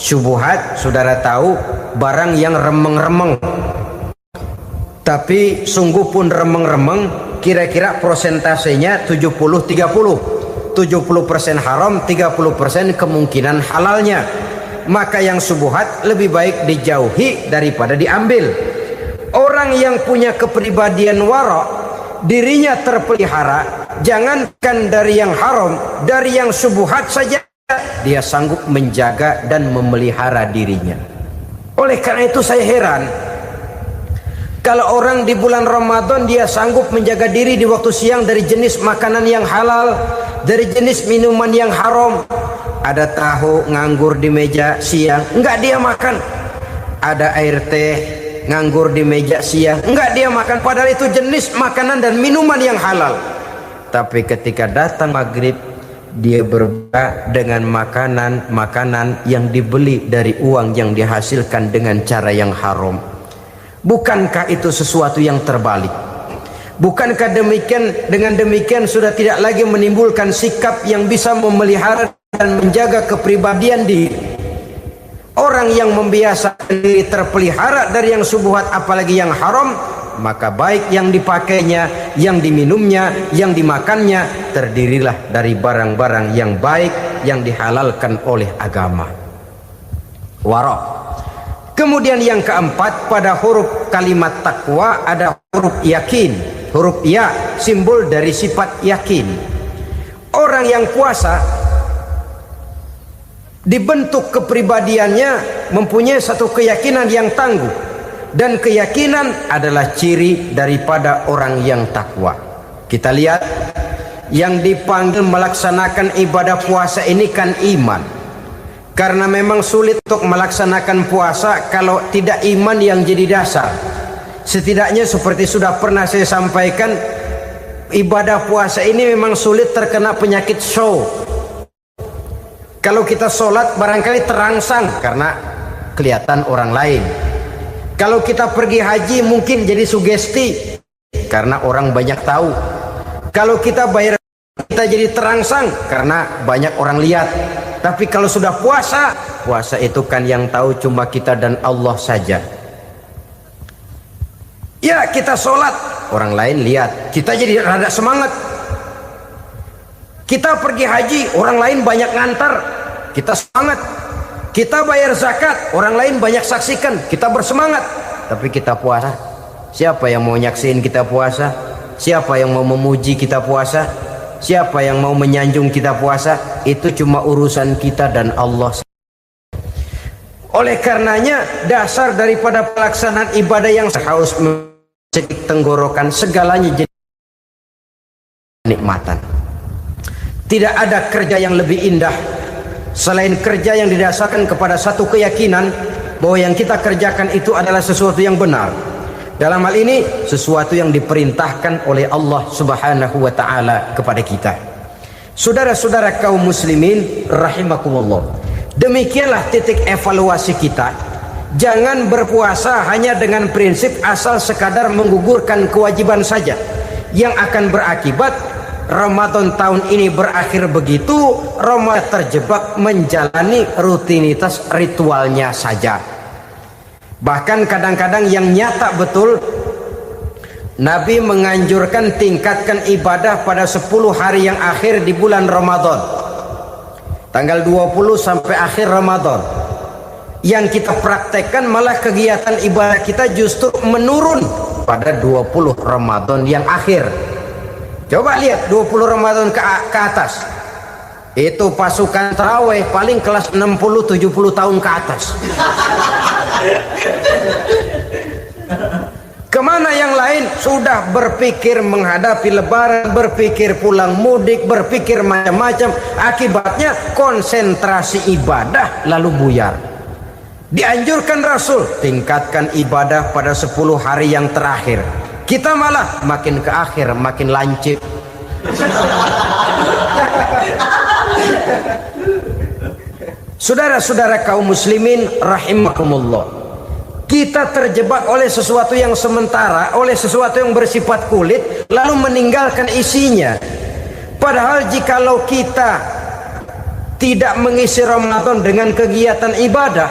Syubhat, saudara tahu, barang yang remeng-remeng. Tapi sungguh pun remeng-remeng, kira-kira prosentasenya 70-30. 70% haram, 30% kemungkinan halalnya. Maka yang syubhat lebih baik dijauhi daripada diambil. Orang yang punya kepribadian wara, dirinya terpelihara, jangankan dari yang haram, dari yang syubhat saja dia sanggup menjaga dan memelihara dirinya. Oleh karena itu saya heran kalau orang di bulan Ramadan dia sanggup menjaga diri di waktu siang dari jenis makanan yang halal, dari jenis minuman yang haram. Ada tahu nganggur di meja siang, enggak dia makan. Ada air teh nganggur di meja siang, enggak dia makan. Padahal itu jenis makanan dan minuman yang halal. Tapi ketika datang maghrib, dia berbuka dengan makanan yang dibeli dari uang yang dihasilkan dengan cara yang haram. Bukankah itu sesuatu yang terbalik? Bukankah dengan demikian sudah tidak lagi menimbulkan sikap yang bisa memelihara dan menjaga kepribadian diri? Orang yang membiasakan diri terpelihara dari yang syubhat apalagi yang haram, maka baik yang dipakainya, yang diminumnya, yang dimakannya terdirilah dari barang-barang yang baik yang dihalalkan oleh agama. Wara. Kemudian yang keempat, pada huruf kalimat takwa ada huruf yakin. Huruf ya, simbol dari sifat yakin. Orang yang puasa dibentuk kepribadiannya mempunyai satu keyakinan yang tangguh, dan keyakinan adalah ciri daripada orang yang takwa. Kita lihat yang dipanggil melaksanakan ibadah puasa ini kan iman. Karena memang sulit untuk melaksanakan puasa kalau tidak iman yang jadi dasar. Setidaknya seperti sudah pernah saya sampaikan, ibadah puasa ini memang sulit terkena penyakit show. Kalau kita sholat barangkali terangsang karena kelihatan orang lain. Kalau kita pergi haji mungkin jadi sugesti karena orang banyak tahu. Kalau kita bayar kita jadi terangsang karena banyak orang lihat. Tapi kalau sudah puasa itu kan yang tahu cuma kita dan Allah saja. Ya, kita sholat, orang lain lihat, kita jadi rada semangat. Kita pergi haji, orang lain banyak ngantar, kita semangat. Kita bayar zakat, orang lain banyak saksikan, kita bersemangat. Tapi kita puasa, siapa yang mau nyaksiin kita puasa? Siapa yang mau memuji kita puasa? Siapa yang mau menyanjung kita puasa? Itu cuma urusan kita dan Allah. Oleh karenanya dasar daripada pelaksanaan ibadah yang haus mencedik tenggorokan, segalanya jadi nikmatan. Tidak ada kerja yang lebih indah selain kerja yang didasarkan kepada satu keyakinan bahwa yang kita kerjakan itu adalah sesuatu yang benar. Dalam hal ini sesuatu yang diperintahkan oleh Allah Subhanahu wa taala kepada kita. Saudara-saudara kaum muslimin rahimakumullah. Demikianlah titik evaluasi kita. Jangan berpuasa hanya dengan prinsip asal sekadar menggugurkan kewajiban saja, yang akan berakibat Ramadan tahun ini berakhir begitu, Ramadan terjebak menjalani rutinitas ritualnya saja. Bahkan kadang-kadang yang nyata betul, Nabi menganjurkan tingkatkan ibadah pada 10 hari yang akhir di bulan Ramadan, tanggal 20 sampai akhir Ramadan. Yang kita praktekkan malah kegiatan ibadah kita justru menurun pada 20 Ramadan yang akhir. Coba lihat 20 Ramadan ke atas, itu pasukan tarawih paling kelas 60-70 tahun ke atas. Kemana yang lain sudah berpikir menghadapi lebaran, berpikir pulang mudik, berpikir macam-macam. Akibatnya konsentrasi ibadah lalu buyar. Dianjurkan Rasul tingkatkan ibadah pada 10 hari yang terakhir. Kita malah makin ke akhir makin lancip. Saudara-saudara kaum muslimin rahimakumullah, kita terjebak oleh sesuatu yang sementara, oleh sesuatu yang bersifat kulit, lalu meninggalkan isinya. Padahal jikalau kita tidak mengisi Ramadan dengan kegiatan ibadah,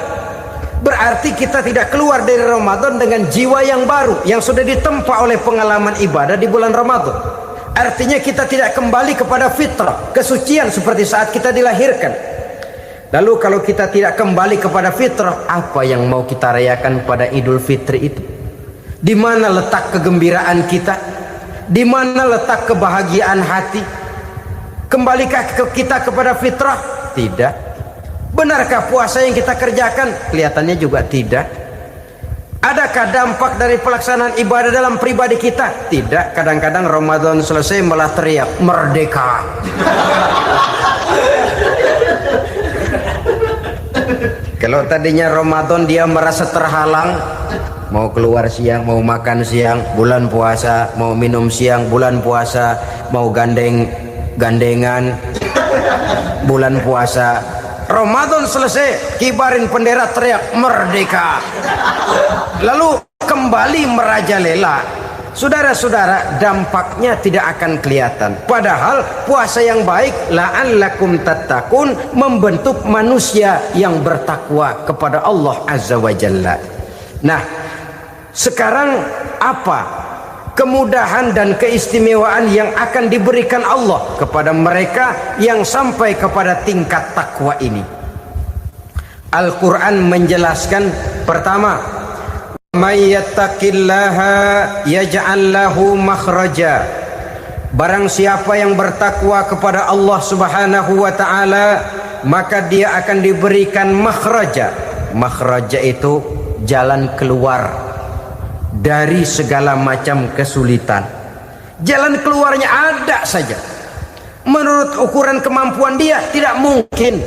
berarti kita tidak keluar dari Ramadan dengan jiwa yang baru, yang sudah ditempa oleh pengalaman ibadah di bulan Ramadan. Artinya kita tidak kembali kepada fitrah, kesucian seperti saat kita dilahirkan. Lalu kalau kita tidak kembali kepada fitrah, apa yang mau kita rayakan pada Idul Fitri itu? Di mana letak kegembiraan kita? Di mana letak kebahagiaan hati? Kembalikah kita kepada fitrah? Tidak. Benarkah puasa yang kita kerjakan? Kelihatannya juga tidak. Adakah dampak dari pelaksanaan ibadah dalam pribadi kita? Tidak. Kadang-kadang Ramadan selesai malah teriak merdeka. Kalau tadinya Ramadan dia merasa terhalang, mau keluar siang, mau makan siang, bulan puasa, mau minum siang, bulan puasa, mau gandengan, bulan puasa. Ramadan selesai, kibarin bendera, teriak merdeka. Lalu kembali merajalela. Saudara-saudara, dampaknya tidak akan kelihatan. Padahal puasa yang baik, la'allakum tattaqun, membentuk manusia yang bertakwa kepada Allah Azza wa Jalla. Nah, sekarang apa kemudahan dan keistimewaan yang akan diberikan Allah kepada mereka yang sampai kepada tingkat takwa ini? Al-Quran menjelaskan, pertama, may yattaqillaha yaj'al lahu makhraja. Barang siapa yang bertakwa kepada Allah Subhanahu wa taala, maka dia akan diberikan makhraja. Makhraja itu jalan keluar dari segala macam kesulitan. Jalan keluarnya ada saja. Menurut ukuran kemampuan dia tidak mungkin,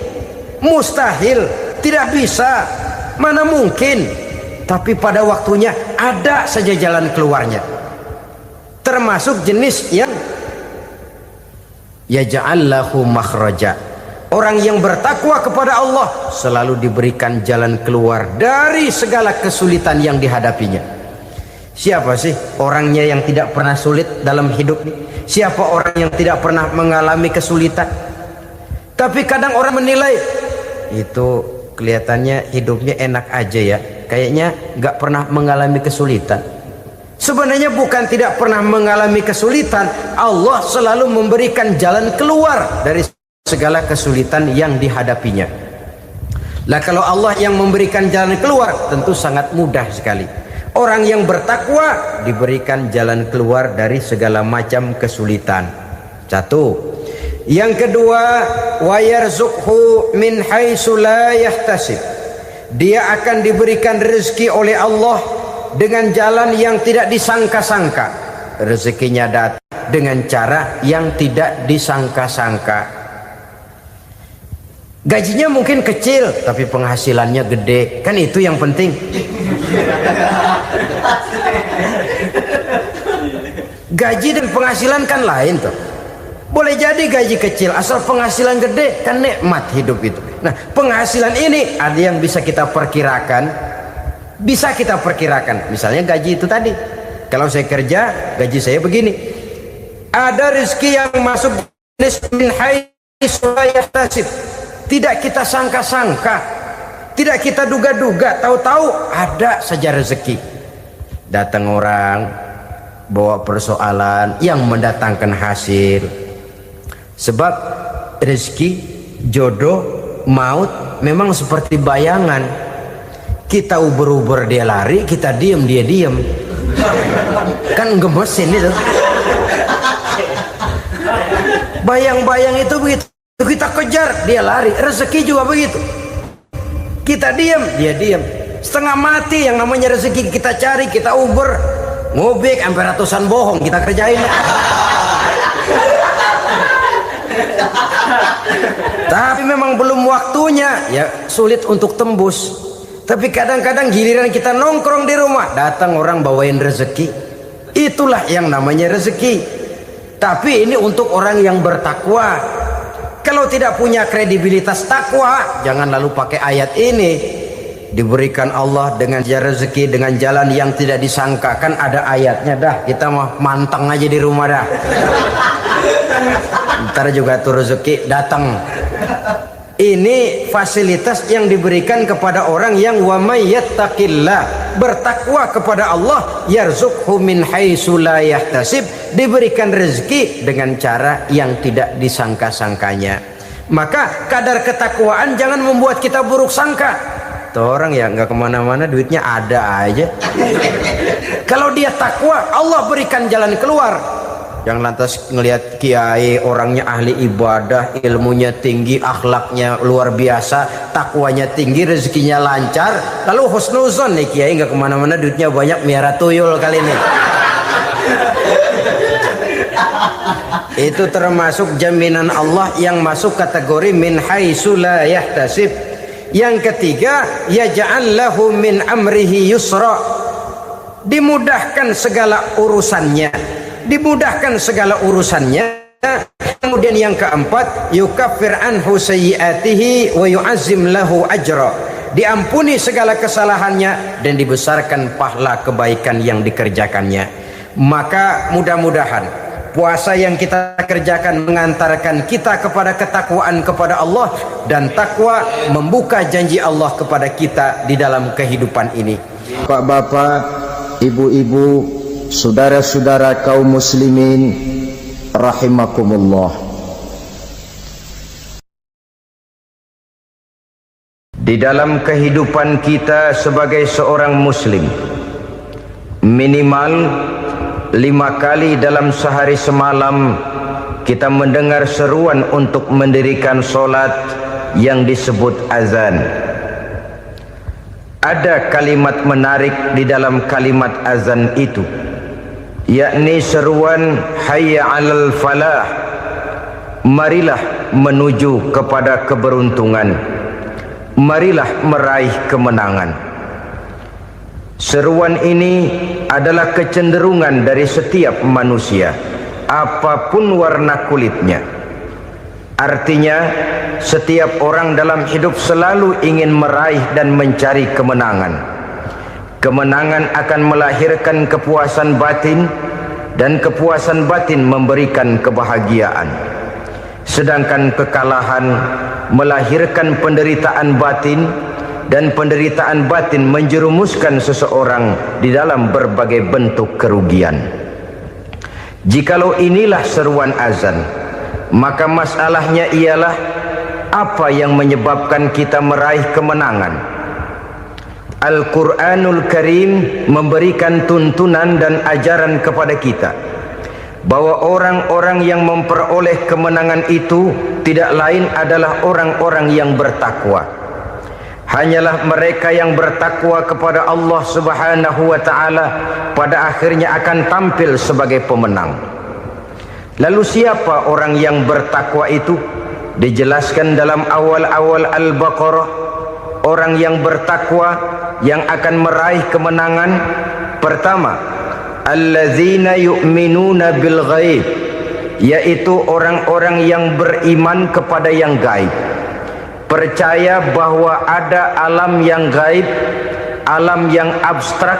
mustahil, tidak bisa, mana mungkin. Tapi pada waktunya ada saja jalan keluarnya. Termasuk jenis yang yaj'allahu makhraja. Orang yang bertakwa kepada Allah selalu diberikan jalan keluar dari segala kesulitan yang dihadapinya. Siapa sih orangnya yang tidak pernah sulit dalam hidup ini? Siapa orang yang tidak pernah mengalami kesulitan? Tapi kadang orang menilai, itu kelihatannya hidupnya enak aja ya, kayaknya nggak pernah mengalami kesulitan. Sebenarnya bukan tidak pernah mengalami kesulitan, Allah selalu memberikan jalan keluar dari segala kesulitan yang dihadapinya. Lah kalau Allah yang memberikan jalan keluar, tentu sangat mudah sekali. Orang yang bertakwa diberikan jalan keluar dari segala macam kesulitan. Satu. Yang kedua, wa yarzuqhu min haitsu la yahtasib. Dia akan diberikan rezeki oleh Allah dengan jalan yang tidak disangka-sangka. Rezekinya datang dengan cara yang tidak disangka-sangka. Gajinya mungkin kecil, tapi penghasilannya gede. Kan itu yang penting. Gaji dan penghasilan kan lain tuh. Boleh jadi gaji kecil, asal penghasilan gede, kan nikmat hidup itu. Nah, penghasilan ini ada yang bisa kita perkirakan. Bisa kita perkirakan. Misalnya gaji itu tadi. Kalau saya kerja, gaji saya begini. Ada rezeki yang masuk min haitsu la yahtasib. Tidak kita sangka-sangka, tidak kita duga-duga, tahu-tahu ada saja rezeki. Datang orang bawa persoalan yang mendatangkan hasil. Sebab rezeki, jodoh, maut memang seperti bayangan. Kita uber-uber dia lari, kita diem dia diem. Kan gemesin itu. Bayang-bayang itu begitu. Kita kejar, dia lari. Rezeki juga begitu. Kita diam, dia diam. Setengah mati yang namanya rezeki kita cari, kita uber, ngobek sampai ratusan bohong kita kerjain. Tapi memang belum waktunya, ya sulit untuk tembus. Tapi kadang-kadang giliran kita nongkrong di rumah, datang orang bawain rezeki. Itulah yang namanya rezeki. Tapi ini untuk orang yang bertakwa. Kalau tidak punya kredibilitas takwa, jangan lalu pakai ayat ini. Diberikan Allah dengan rezeki dengan jalan yang tidak disangka. Kan ada ayatnya dah. Kita mah manteng aja di rumah dah. Ntar juga tuh rezeki datang. Ini fasilitas yang diberikan kepada orang yang wa may yattaqillah, bertakwa kepada Allah, yarzuqhu min haitsu la yahtasib, diberikan rezeki dengan cara yang tidak disangka-sangkanya. Maka kadar ketakwaan jangan membuat kita buruk sangka. Tuh orang ya nggak kemana-mana, duitnya ada aja. Kalau dia takwa, Allah berikan jalan keluar. Yang lantas ngelihat kiai orangnya ahli ibadah, ilmunya tinggi, akhlaknya luar biasa, takwanya tinggi, rezekinya lancar, lalu husnuzon nih kiai nggak kemana-mana, duitnya banyak, miara tuyul kali ini. Itu termasuk jaminan Allah yang masuk kategori min haitsu la yahtasib. Yang ketiga, yaj'al lahu min amrihi yusra, dimudahkan segala urusannya. Dimudahkan segala urusannya. Kemudian yang keempat, yukaffir anhu sayyiatihi wa yu'azzim lahu ajra, diampuni segala kesalahannya dan dibesarkan pahala kebaikan yang dikerjakannya. Maka mudah-mudahan puasa yang kita kerjakan mengantarkan kita kepada ketakwaan kepada Allah, dan takwa membuka janji Allah kepada kita di dalam kehidupan ini. Bapak-bapak, ibu-ibu, saudara-saudara kaum muslimin rahimakumullah. Di dalam kehidupan kita sebagai seorang muslim, minimal 5 kali dalam sehari semalam kita mendengar seruan untuk mendirikan solat yang disebut azan. Ada kalimat menarik di dalam kalimat azan itu, yakni seruan hayya 'alal falah, marilah menuju kepada keberuntungan, marilah meraih kemenangan. Seruan ini adalah kecenderungan dari setiap manusia, apapun warna kulitnya. Artinya setiap orang dalam hidup selalu ingin meraih dan mencari kemenangan. Kemenangan akan melahirkan kepuasan batin, dan kepuasan batin memberikan kebahagiaan. Sedangkan kekalahan melahirkan penderitaan batin, dan penderitaan batin menjerumuskan seseorang di dalam berbagai bentuk kerugian. Jikalau inilah seruan azan, maka masalahnya ialah apa yang menyebabkan kita meraih kemenangan. Al-Quranul Karim memberikan tuntunan dan ajaran kepada kita bahwa orang-orang yang memperoleh kemenangan itu tidak lain adalah orang-orang yang bertakwa. Hanyalah mereka yang bertakwa kepada Allah Subhanahu wa ta'ala pada akhirnya akan tampil sebagai pemenang. Lalu siapa orang yang bertakwa itu? Dijelaskan dalam awal-awal Al-Baqarah, orang yang bertakwa yang akan meraih kemenangan. Pertama, allazina yu'minuna bil ghaib, yaitu orang-orang yang beriman kepada yang gaib, percaya bahwa ada alam yang gaib, alam yang abstrak,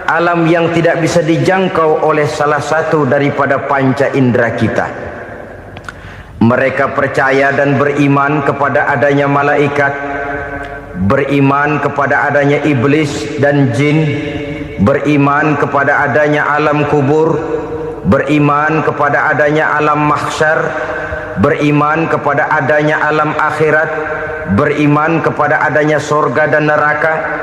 alam yang tidak bisa dijangkau oleh salah satu daripada panca indera kita. Mereka percaya dan beriman kepada adanya malaikat, beriman kepada adanya iblis dan jin, beriman kepada adanya alam kubur, beriman kepada adanya alam mahsyar, beriman kepada adanya alam akhirat, beriman kepada adanya surga dan neraka.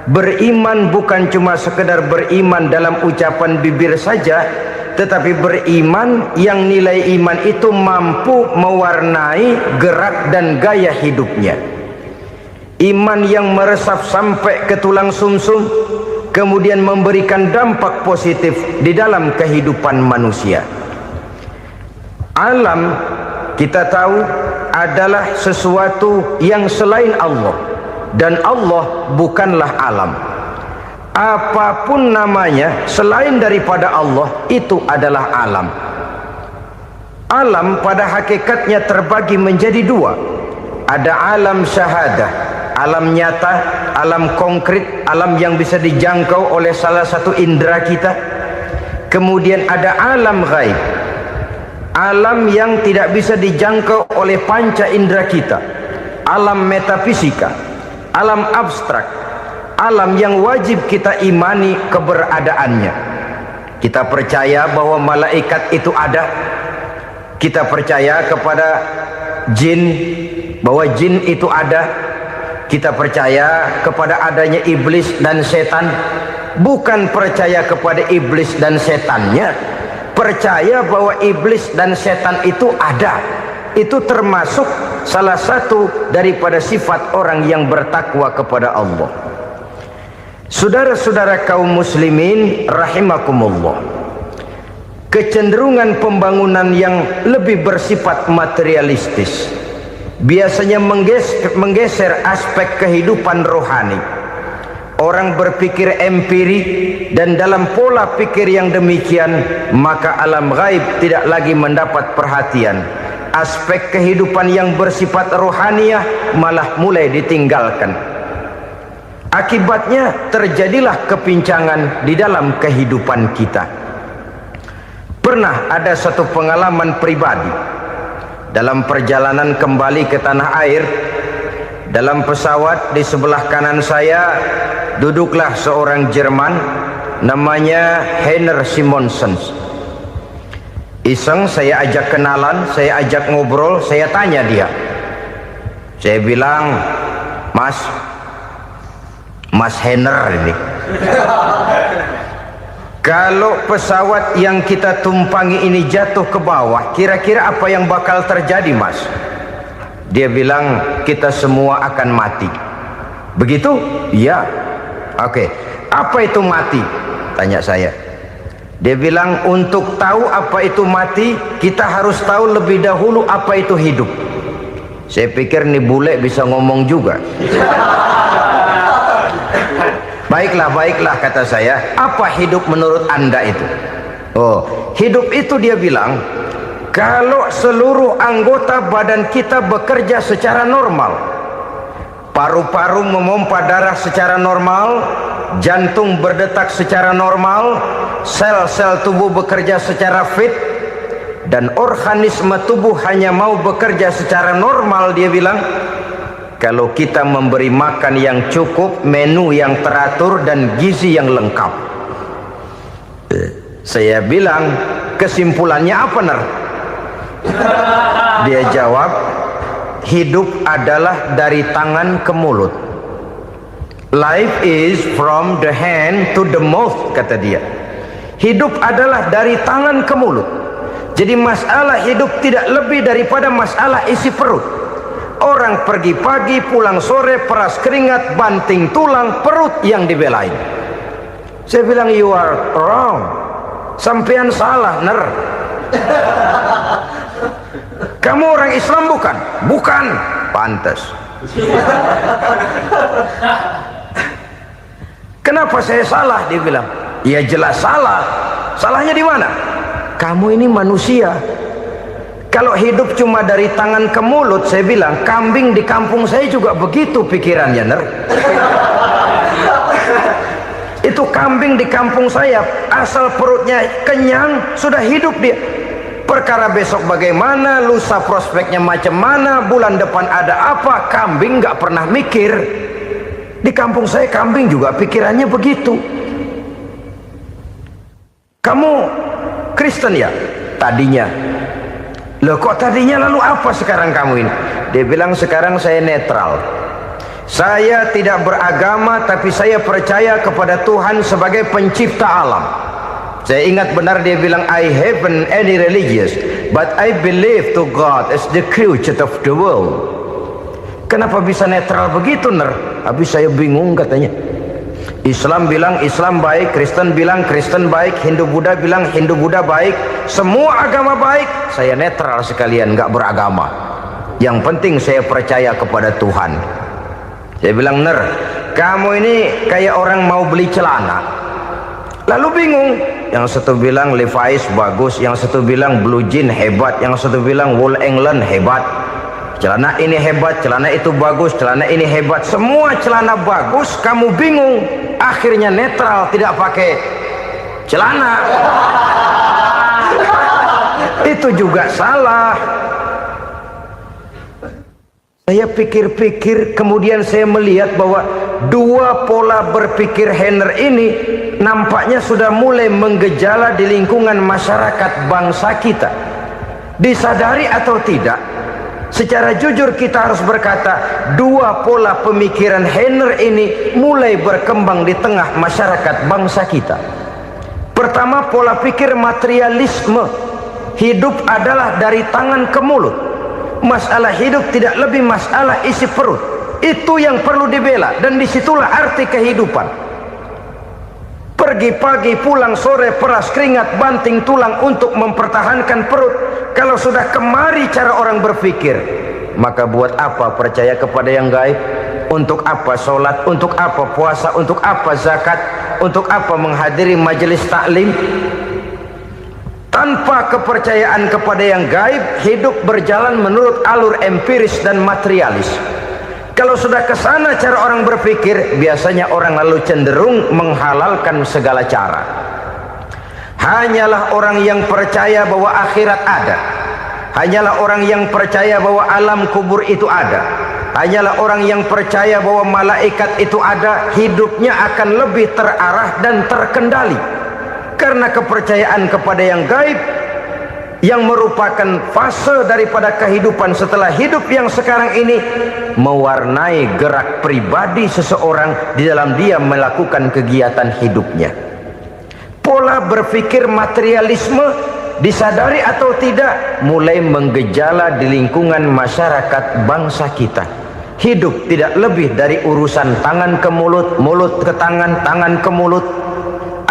Beriman bukan cuma sekedar beriman dalam ucapan bibir saja, tetapi beriman yang nilai iman itu mampu mewarnai gerak dan gaya hidupnya. Iman yang meresap sampai ke tulang sumsum, kemudian memberikan dampak positif di dalam kehidupan manusia. Alam, kita tahu, adalah sesuatu yang selain Allah, dan Allah bukanlah alam. Apapun namanya selain daripada Allah, itu adalah alam. Alam pada hakikatnya terbagi menjadi dua. Ada alam syahadah, alam nyata, alam konkret, alam yang bisa dijangkau oleh salah satu indera kita. Kemudian ada alam ghaib, alam yang tidak bisa dijangkau oleh panca indera kita, alam metafisika, alam abstrak, alam yang wajib kita imani keberadaannya. Kita percaya bahwa malaikat itu ada, kita percaya kepada jin, bahwa jin itu ada, kita percaya kepada adanya iblis dan setan. Bukan percaya kepada iblis dan setannya, percaya bahwa iblis dan setan itu ada. Itu termasuk salah satu daripada sifat orang yang bertakwa kepada Allah. Saudara-saudara kaum muslimin rahimakumullah, kecenderungan pembangunan yang lebih bersifat materialistis biasanya menggeser aspek kehidupan rohani. Orang berpikir empiri, dan dalam pola pikir yang demikian maka alam gaib tidak lagi mendapat perhatian. Aspek kehidupan yang bersifat rohaniah malah mulai ditinggalkan. Akibatnya terjadilah kepincangan di dalam kehidupan kita. Pernah ada satu pengalaman pribadi dalam perjalanan kembali ke tanah air. Dalam pesawat di sebelah kanan saya duduklah seorang Jerman namanya Heiner Simonsen. Iseng saya ajak kenalan, saya ajak ngobrol, saya tanya dia. Saya bilang, Mas Heiner ini, kalau pesawat yang kita tumpangi ini jatuh ke bawah, kira-kira apa yang bakal terjadi, Mas? Dia bilang, kita semua akan mati. Begitu? Iya. Oke. Apa itu mati? Tanya saya. Dia bilang, untuk tahu apa itu mati, kita harus tahu lebih dahulu apa itu hidup. Saya pikir nih bule bisa ngomong juga. Baiklah kata saya. Apa hidup menurut Anda itu? Oh, hidup itu dia bilang, kalau seluruh anggota badan kita bekerja secara normal, paru-paru memompa darah secara normal, jantung berdetak secara normal, sel-sel tubuh bekerja secara fit, dan organisme tubuh hanya mau bekerja secara normal, dia bilang, kalau kita memberi makan yang cukup, menu yang teratur, dan gizi yang lengkap. Saya bilang, kesimpulannya apa, Ner? Dia jawab, hidup adalah dari tangan ke mulut. Life is from the hand to the mouth, kata dia. Hidup adalah dari tangan ke mulut. Jadi masalah hidup tidak lebih daripada masalah isi perut. Orang pergi pagi, pulang sore, peras keringat, banting tulang, perut yang dibelain. Saya bilang, you are wrong. Sampean salah, Ner. Kamu orang Islam bukan? Bukan. Pantas. Kenapa saya salah? Dia bilang, ya jelas salah. Salahnya di mana? Kamu ini manusia. Kalau hidup cuma dari tangan ke mulut, saya bilang, kambing di kampung saya juga begitu pikirannya, Ner. Itu kambing di kampung saya, asal perutnya kenyang, sudah hidup dia. Perkara besok bagaimana, lusa prospeknya macam mana, bulan depan ada apa, kambing nggak pernah mikir. Di kampung saya kambing juga pikirannya begitu. Kamu Kristen ya? Tadinya. Loh kok tadinya, lalu apa sekarang kamu ini? Dia bilang, sekarang saya netral. Saya tidak beragama, tapi saya percaya kepada Tuhan sebagai pencipta alam. Saya ingat benar dia bilang, I haven't any religious, but I believe to God as the creator of the world. Kenapa bisa netral begitu, Ner? Habis saya bingung katanya. Islam bilang Islam baik, Kristen bilang Kristen baik, Hindu Buddha bilang Hindu Buddha baik, semua agama baik. Saya netral sekalian, nggak beragama. Yang penting saya percaya kepada Tuhan. Saya bilang, Ner, kamu ini kayak orang mau beli celana. Lalu bingung, yang satu bilang Levi's bagus, yang satu bilang Blue Jean hebat, yang satu bilang Wool England hebat. Celana ini hebat, celana itu bagus, celana ini hebat. Semua celana bagus, kamu bingung. Akhirnya netral, tidak pakai celana. Itu juga salah. Saya pikir-pikir, kemudian saya melihat bahwa dua pola berpikir Henner ini nampaknya sudah mulai menggejala di lingkungan masyarakat bangsa kita. Disadari atau tidak, secara jujur kita harus berkata, dua pola pemikiran Henner ini mulai berkembang di tengah masyarakat bangsa kita. Pertama, pola pikir materialisme. Hidup adalah dari tangan ke mulut. Masalah hidup tidak lebih masalah isi perut. Itu yang perlu dibela, dan disitulah arti kehidupan. Pergi pagi, pulang sore, peras keringat, banting tulang untuk mempertahankan perut. Kalau sudah kemari cara orang berpikir, maka buat apa percaya kepada yang gaib? Untuk apa sholat? Untuk apa puasa? Untuk apa zakat? Untuk apa menghadiri majelis taklim? Tanpa kepercayaan kepada yang gaib, hidup berjalan menurut alur empiris dan materialis. Kalau sudah ke sana cara orang berpikir, biasanya orang lalu cenderung menghalalkan segala cara. Hanyalah orang yang percaya bahwa akhirat ada. Hanyalah orang yang percaya bahwa alam kubur itu ada. Hanyalah orang yang percaya bahwa malaikat itu ada, hidupnya akan lebih terarah dan terkendali. Karena kepercayaan kepada yang gaib, yang merupakan fase daripada kehidupan setelah hidup yang sekarang ini, mewarnai gerak pribadi seseorang di dalam dia melakukan kegiatan hidupnya. Pola berpikir materialisme, disadari atau tidak, mulai menggejala di lingkungan masyarakat bangsa kita. Hidup tidak lebih dari urusan tangan ke mulut, mulut ke tangan, tangan ke mulut.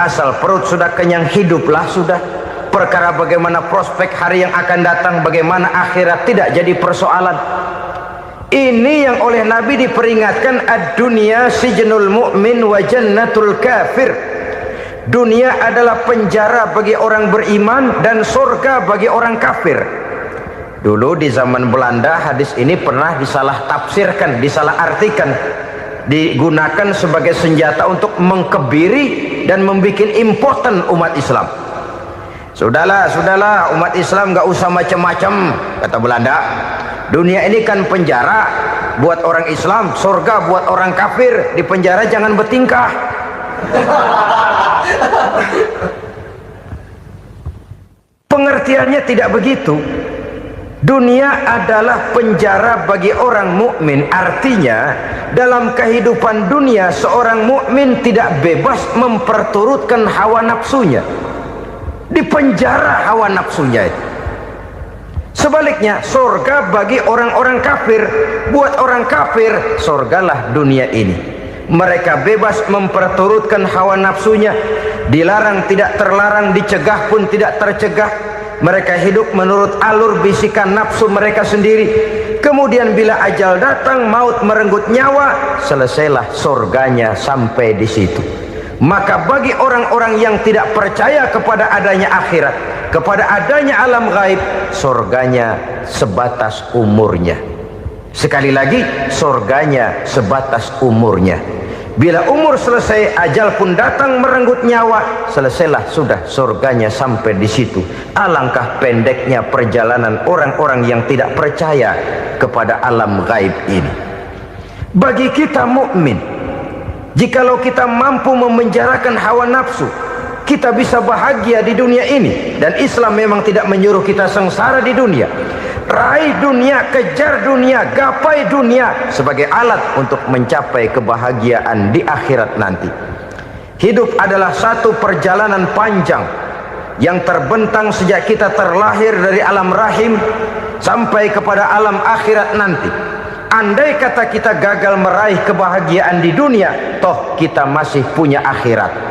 Asal perut sudah kenyang, hiduplah sudah. Perkara bagaimana prospek hari yang akan datang, bagaimana akhirat, tidak jadi persoalan. Ini yang oleh Nabi diperingatkan, ad-dunya sijnul mu'min wa jannatul kafir. Dunia adalah penjara bagi orang beriman dan surga bagi orang kafir. Dulu di zaman Belanda hadis ini pernah disalah tafsirkan, disalah artikan, digunakan sebagai senjata untuk mengkebiri dan membuat impoten umat Islam. Sudahlah umat Islam gak usah macam-macam, kata Belanda. Dunia ini kan penjara buat orang Islam, surga buat orang kafir. Di penjara jangan bertingkah. Pengertiannya tidak begitu. Dunia adalah penjara bagi orang mukmin. Artinya dalam kehidupan dunia seorang mukmin tidak bebas memperturutkan hawa nafsunya. Di penjara hawa nafsunya itu. Sebaliknya, surga bagi orang-orang kafir. Buat orang kafir, surgalah dunia ini. Mereka bebas memperturutkan hawa nafsunya. Dilarang tidak terlarang, dicegah pun tidak tercegah. Mereka hidup menurut alur bisikan nafsu mereka sendiri. Kemudian bila ajal datang, maut merenggut nyawa, selesailah surganya sampai di situ. Maka bagi orang-orang yang tidak percaya kepada adanya akhirat, kepada adanya alam gaib, surganya sebatas umurnya. Sekali lagi, surganya sebatas umurnya. Bila umur selesai, ajal pun datang merenggut nyawa, selesailah sudah surganya sampai di situ. Alangkah pendeknya perjalanan orang-orang yang tidak percaya kepada alam gaib ini. Bagi kita mukmin, jikalau kita mampu memenjarakan hawa nafsu, kita bisa bahagia di dunia ini. Dan Islam memang tidak menyuruh kita sengsara di dunia. Raih dunia, kejar dunia, gapai dunia sebagai alat untuk mencapai kebahagiaan di akhirat nanti. Hidup adalah satu perjalanan panjang yang terbentang sejak kita terlahir dari alam rahim sampai kepada alam akhirat nanti. Andai kata kita gagal meraih kebahagiaan di dunia, toh kita masih punya akhirat.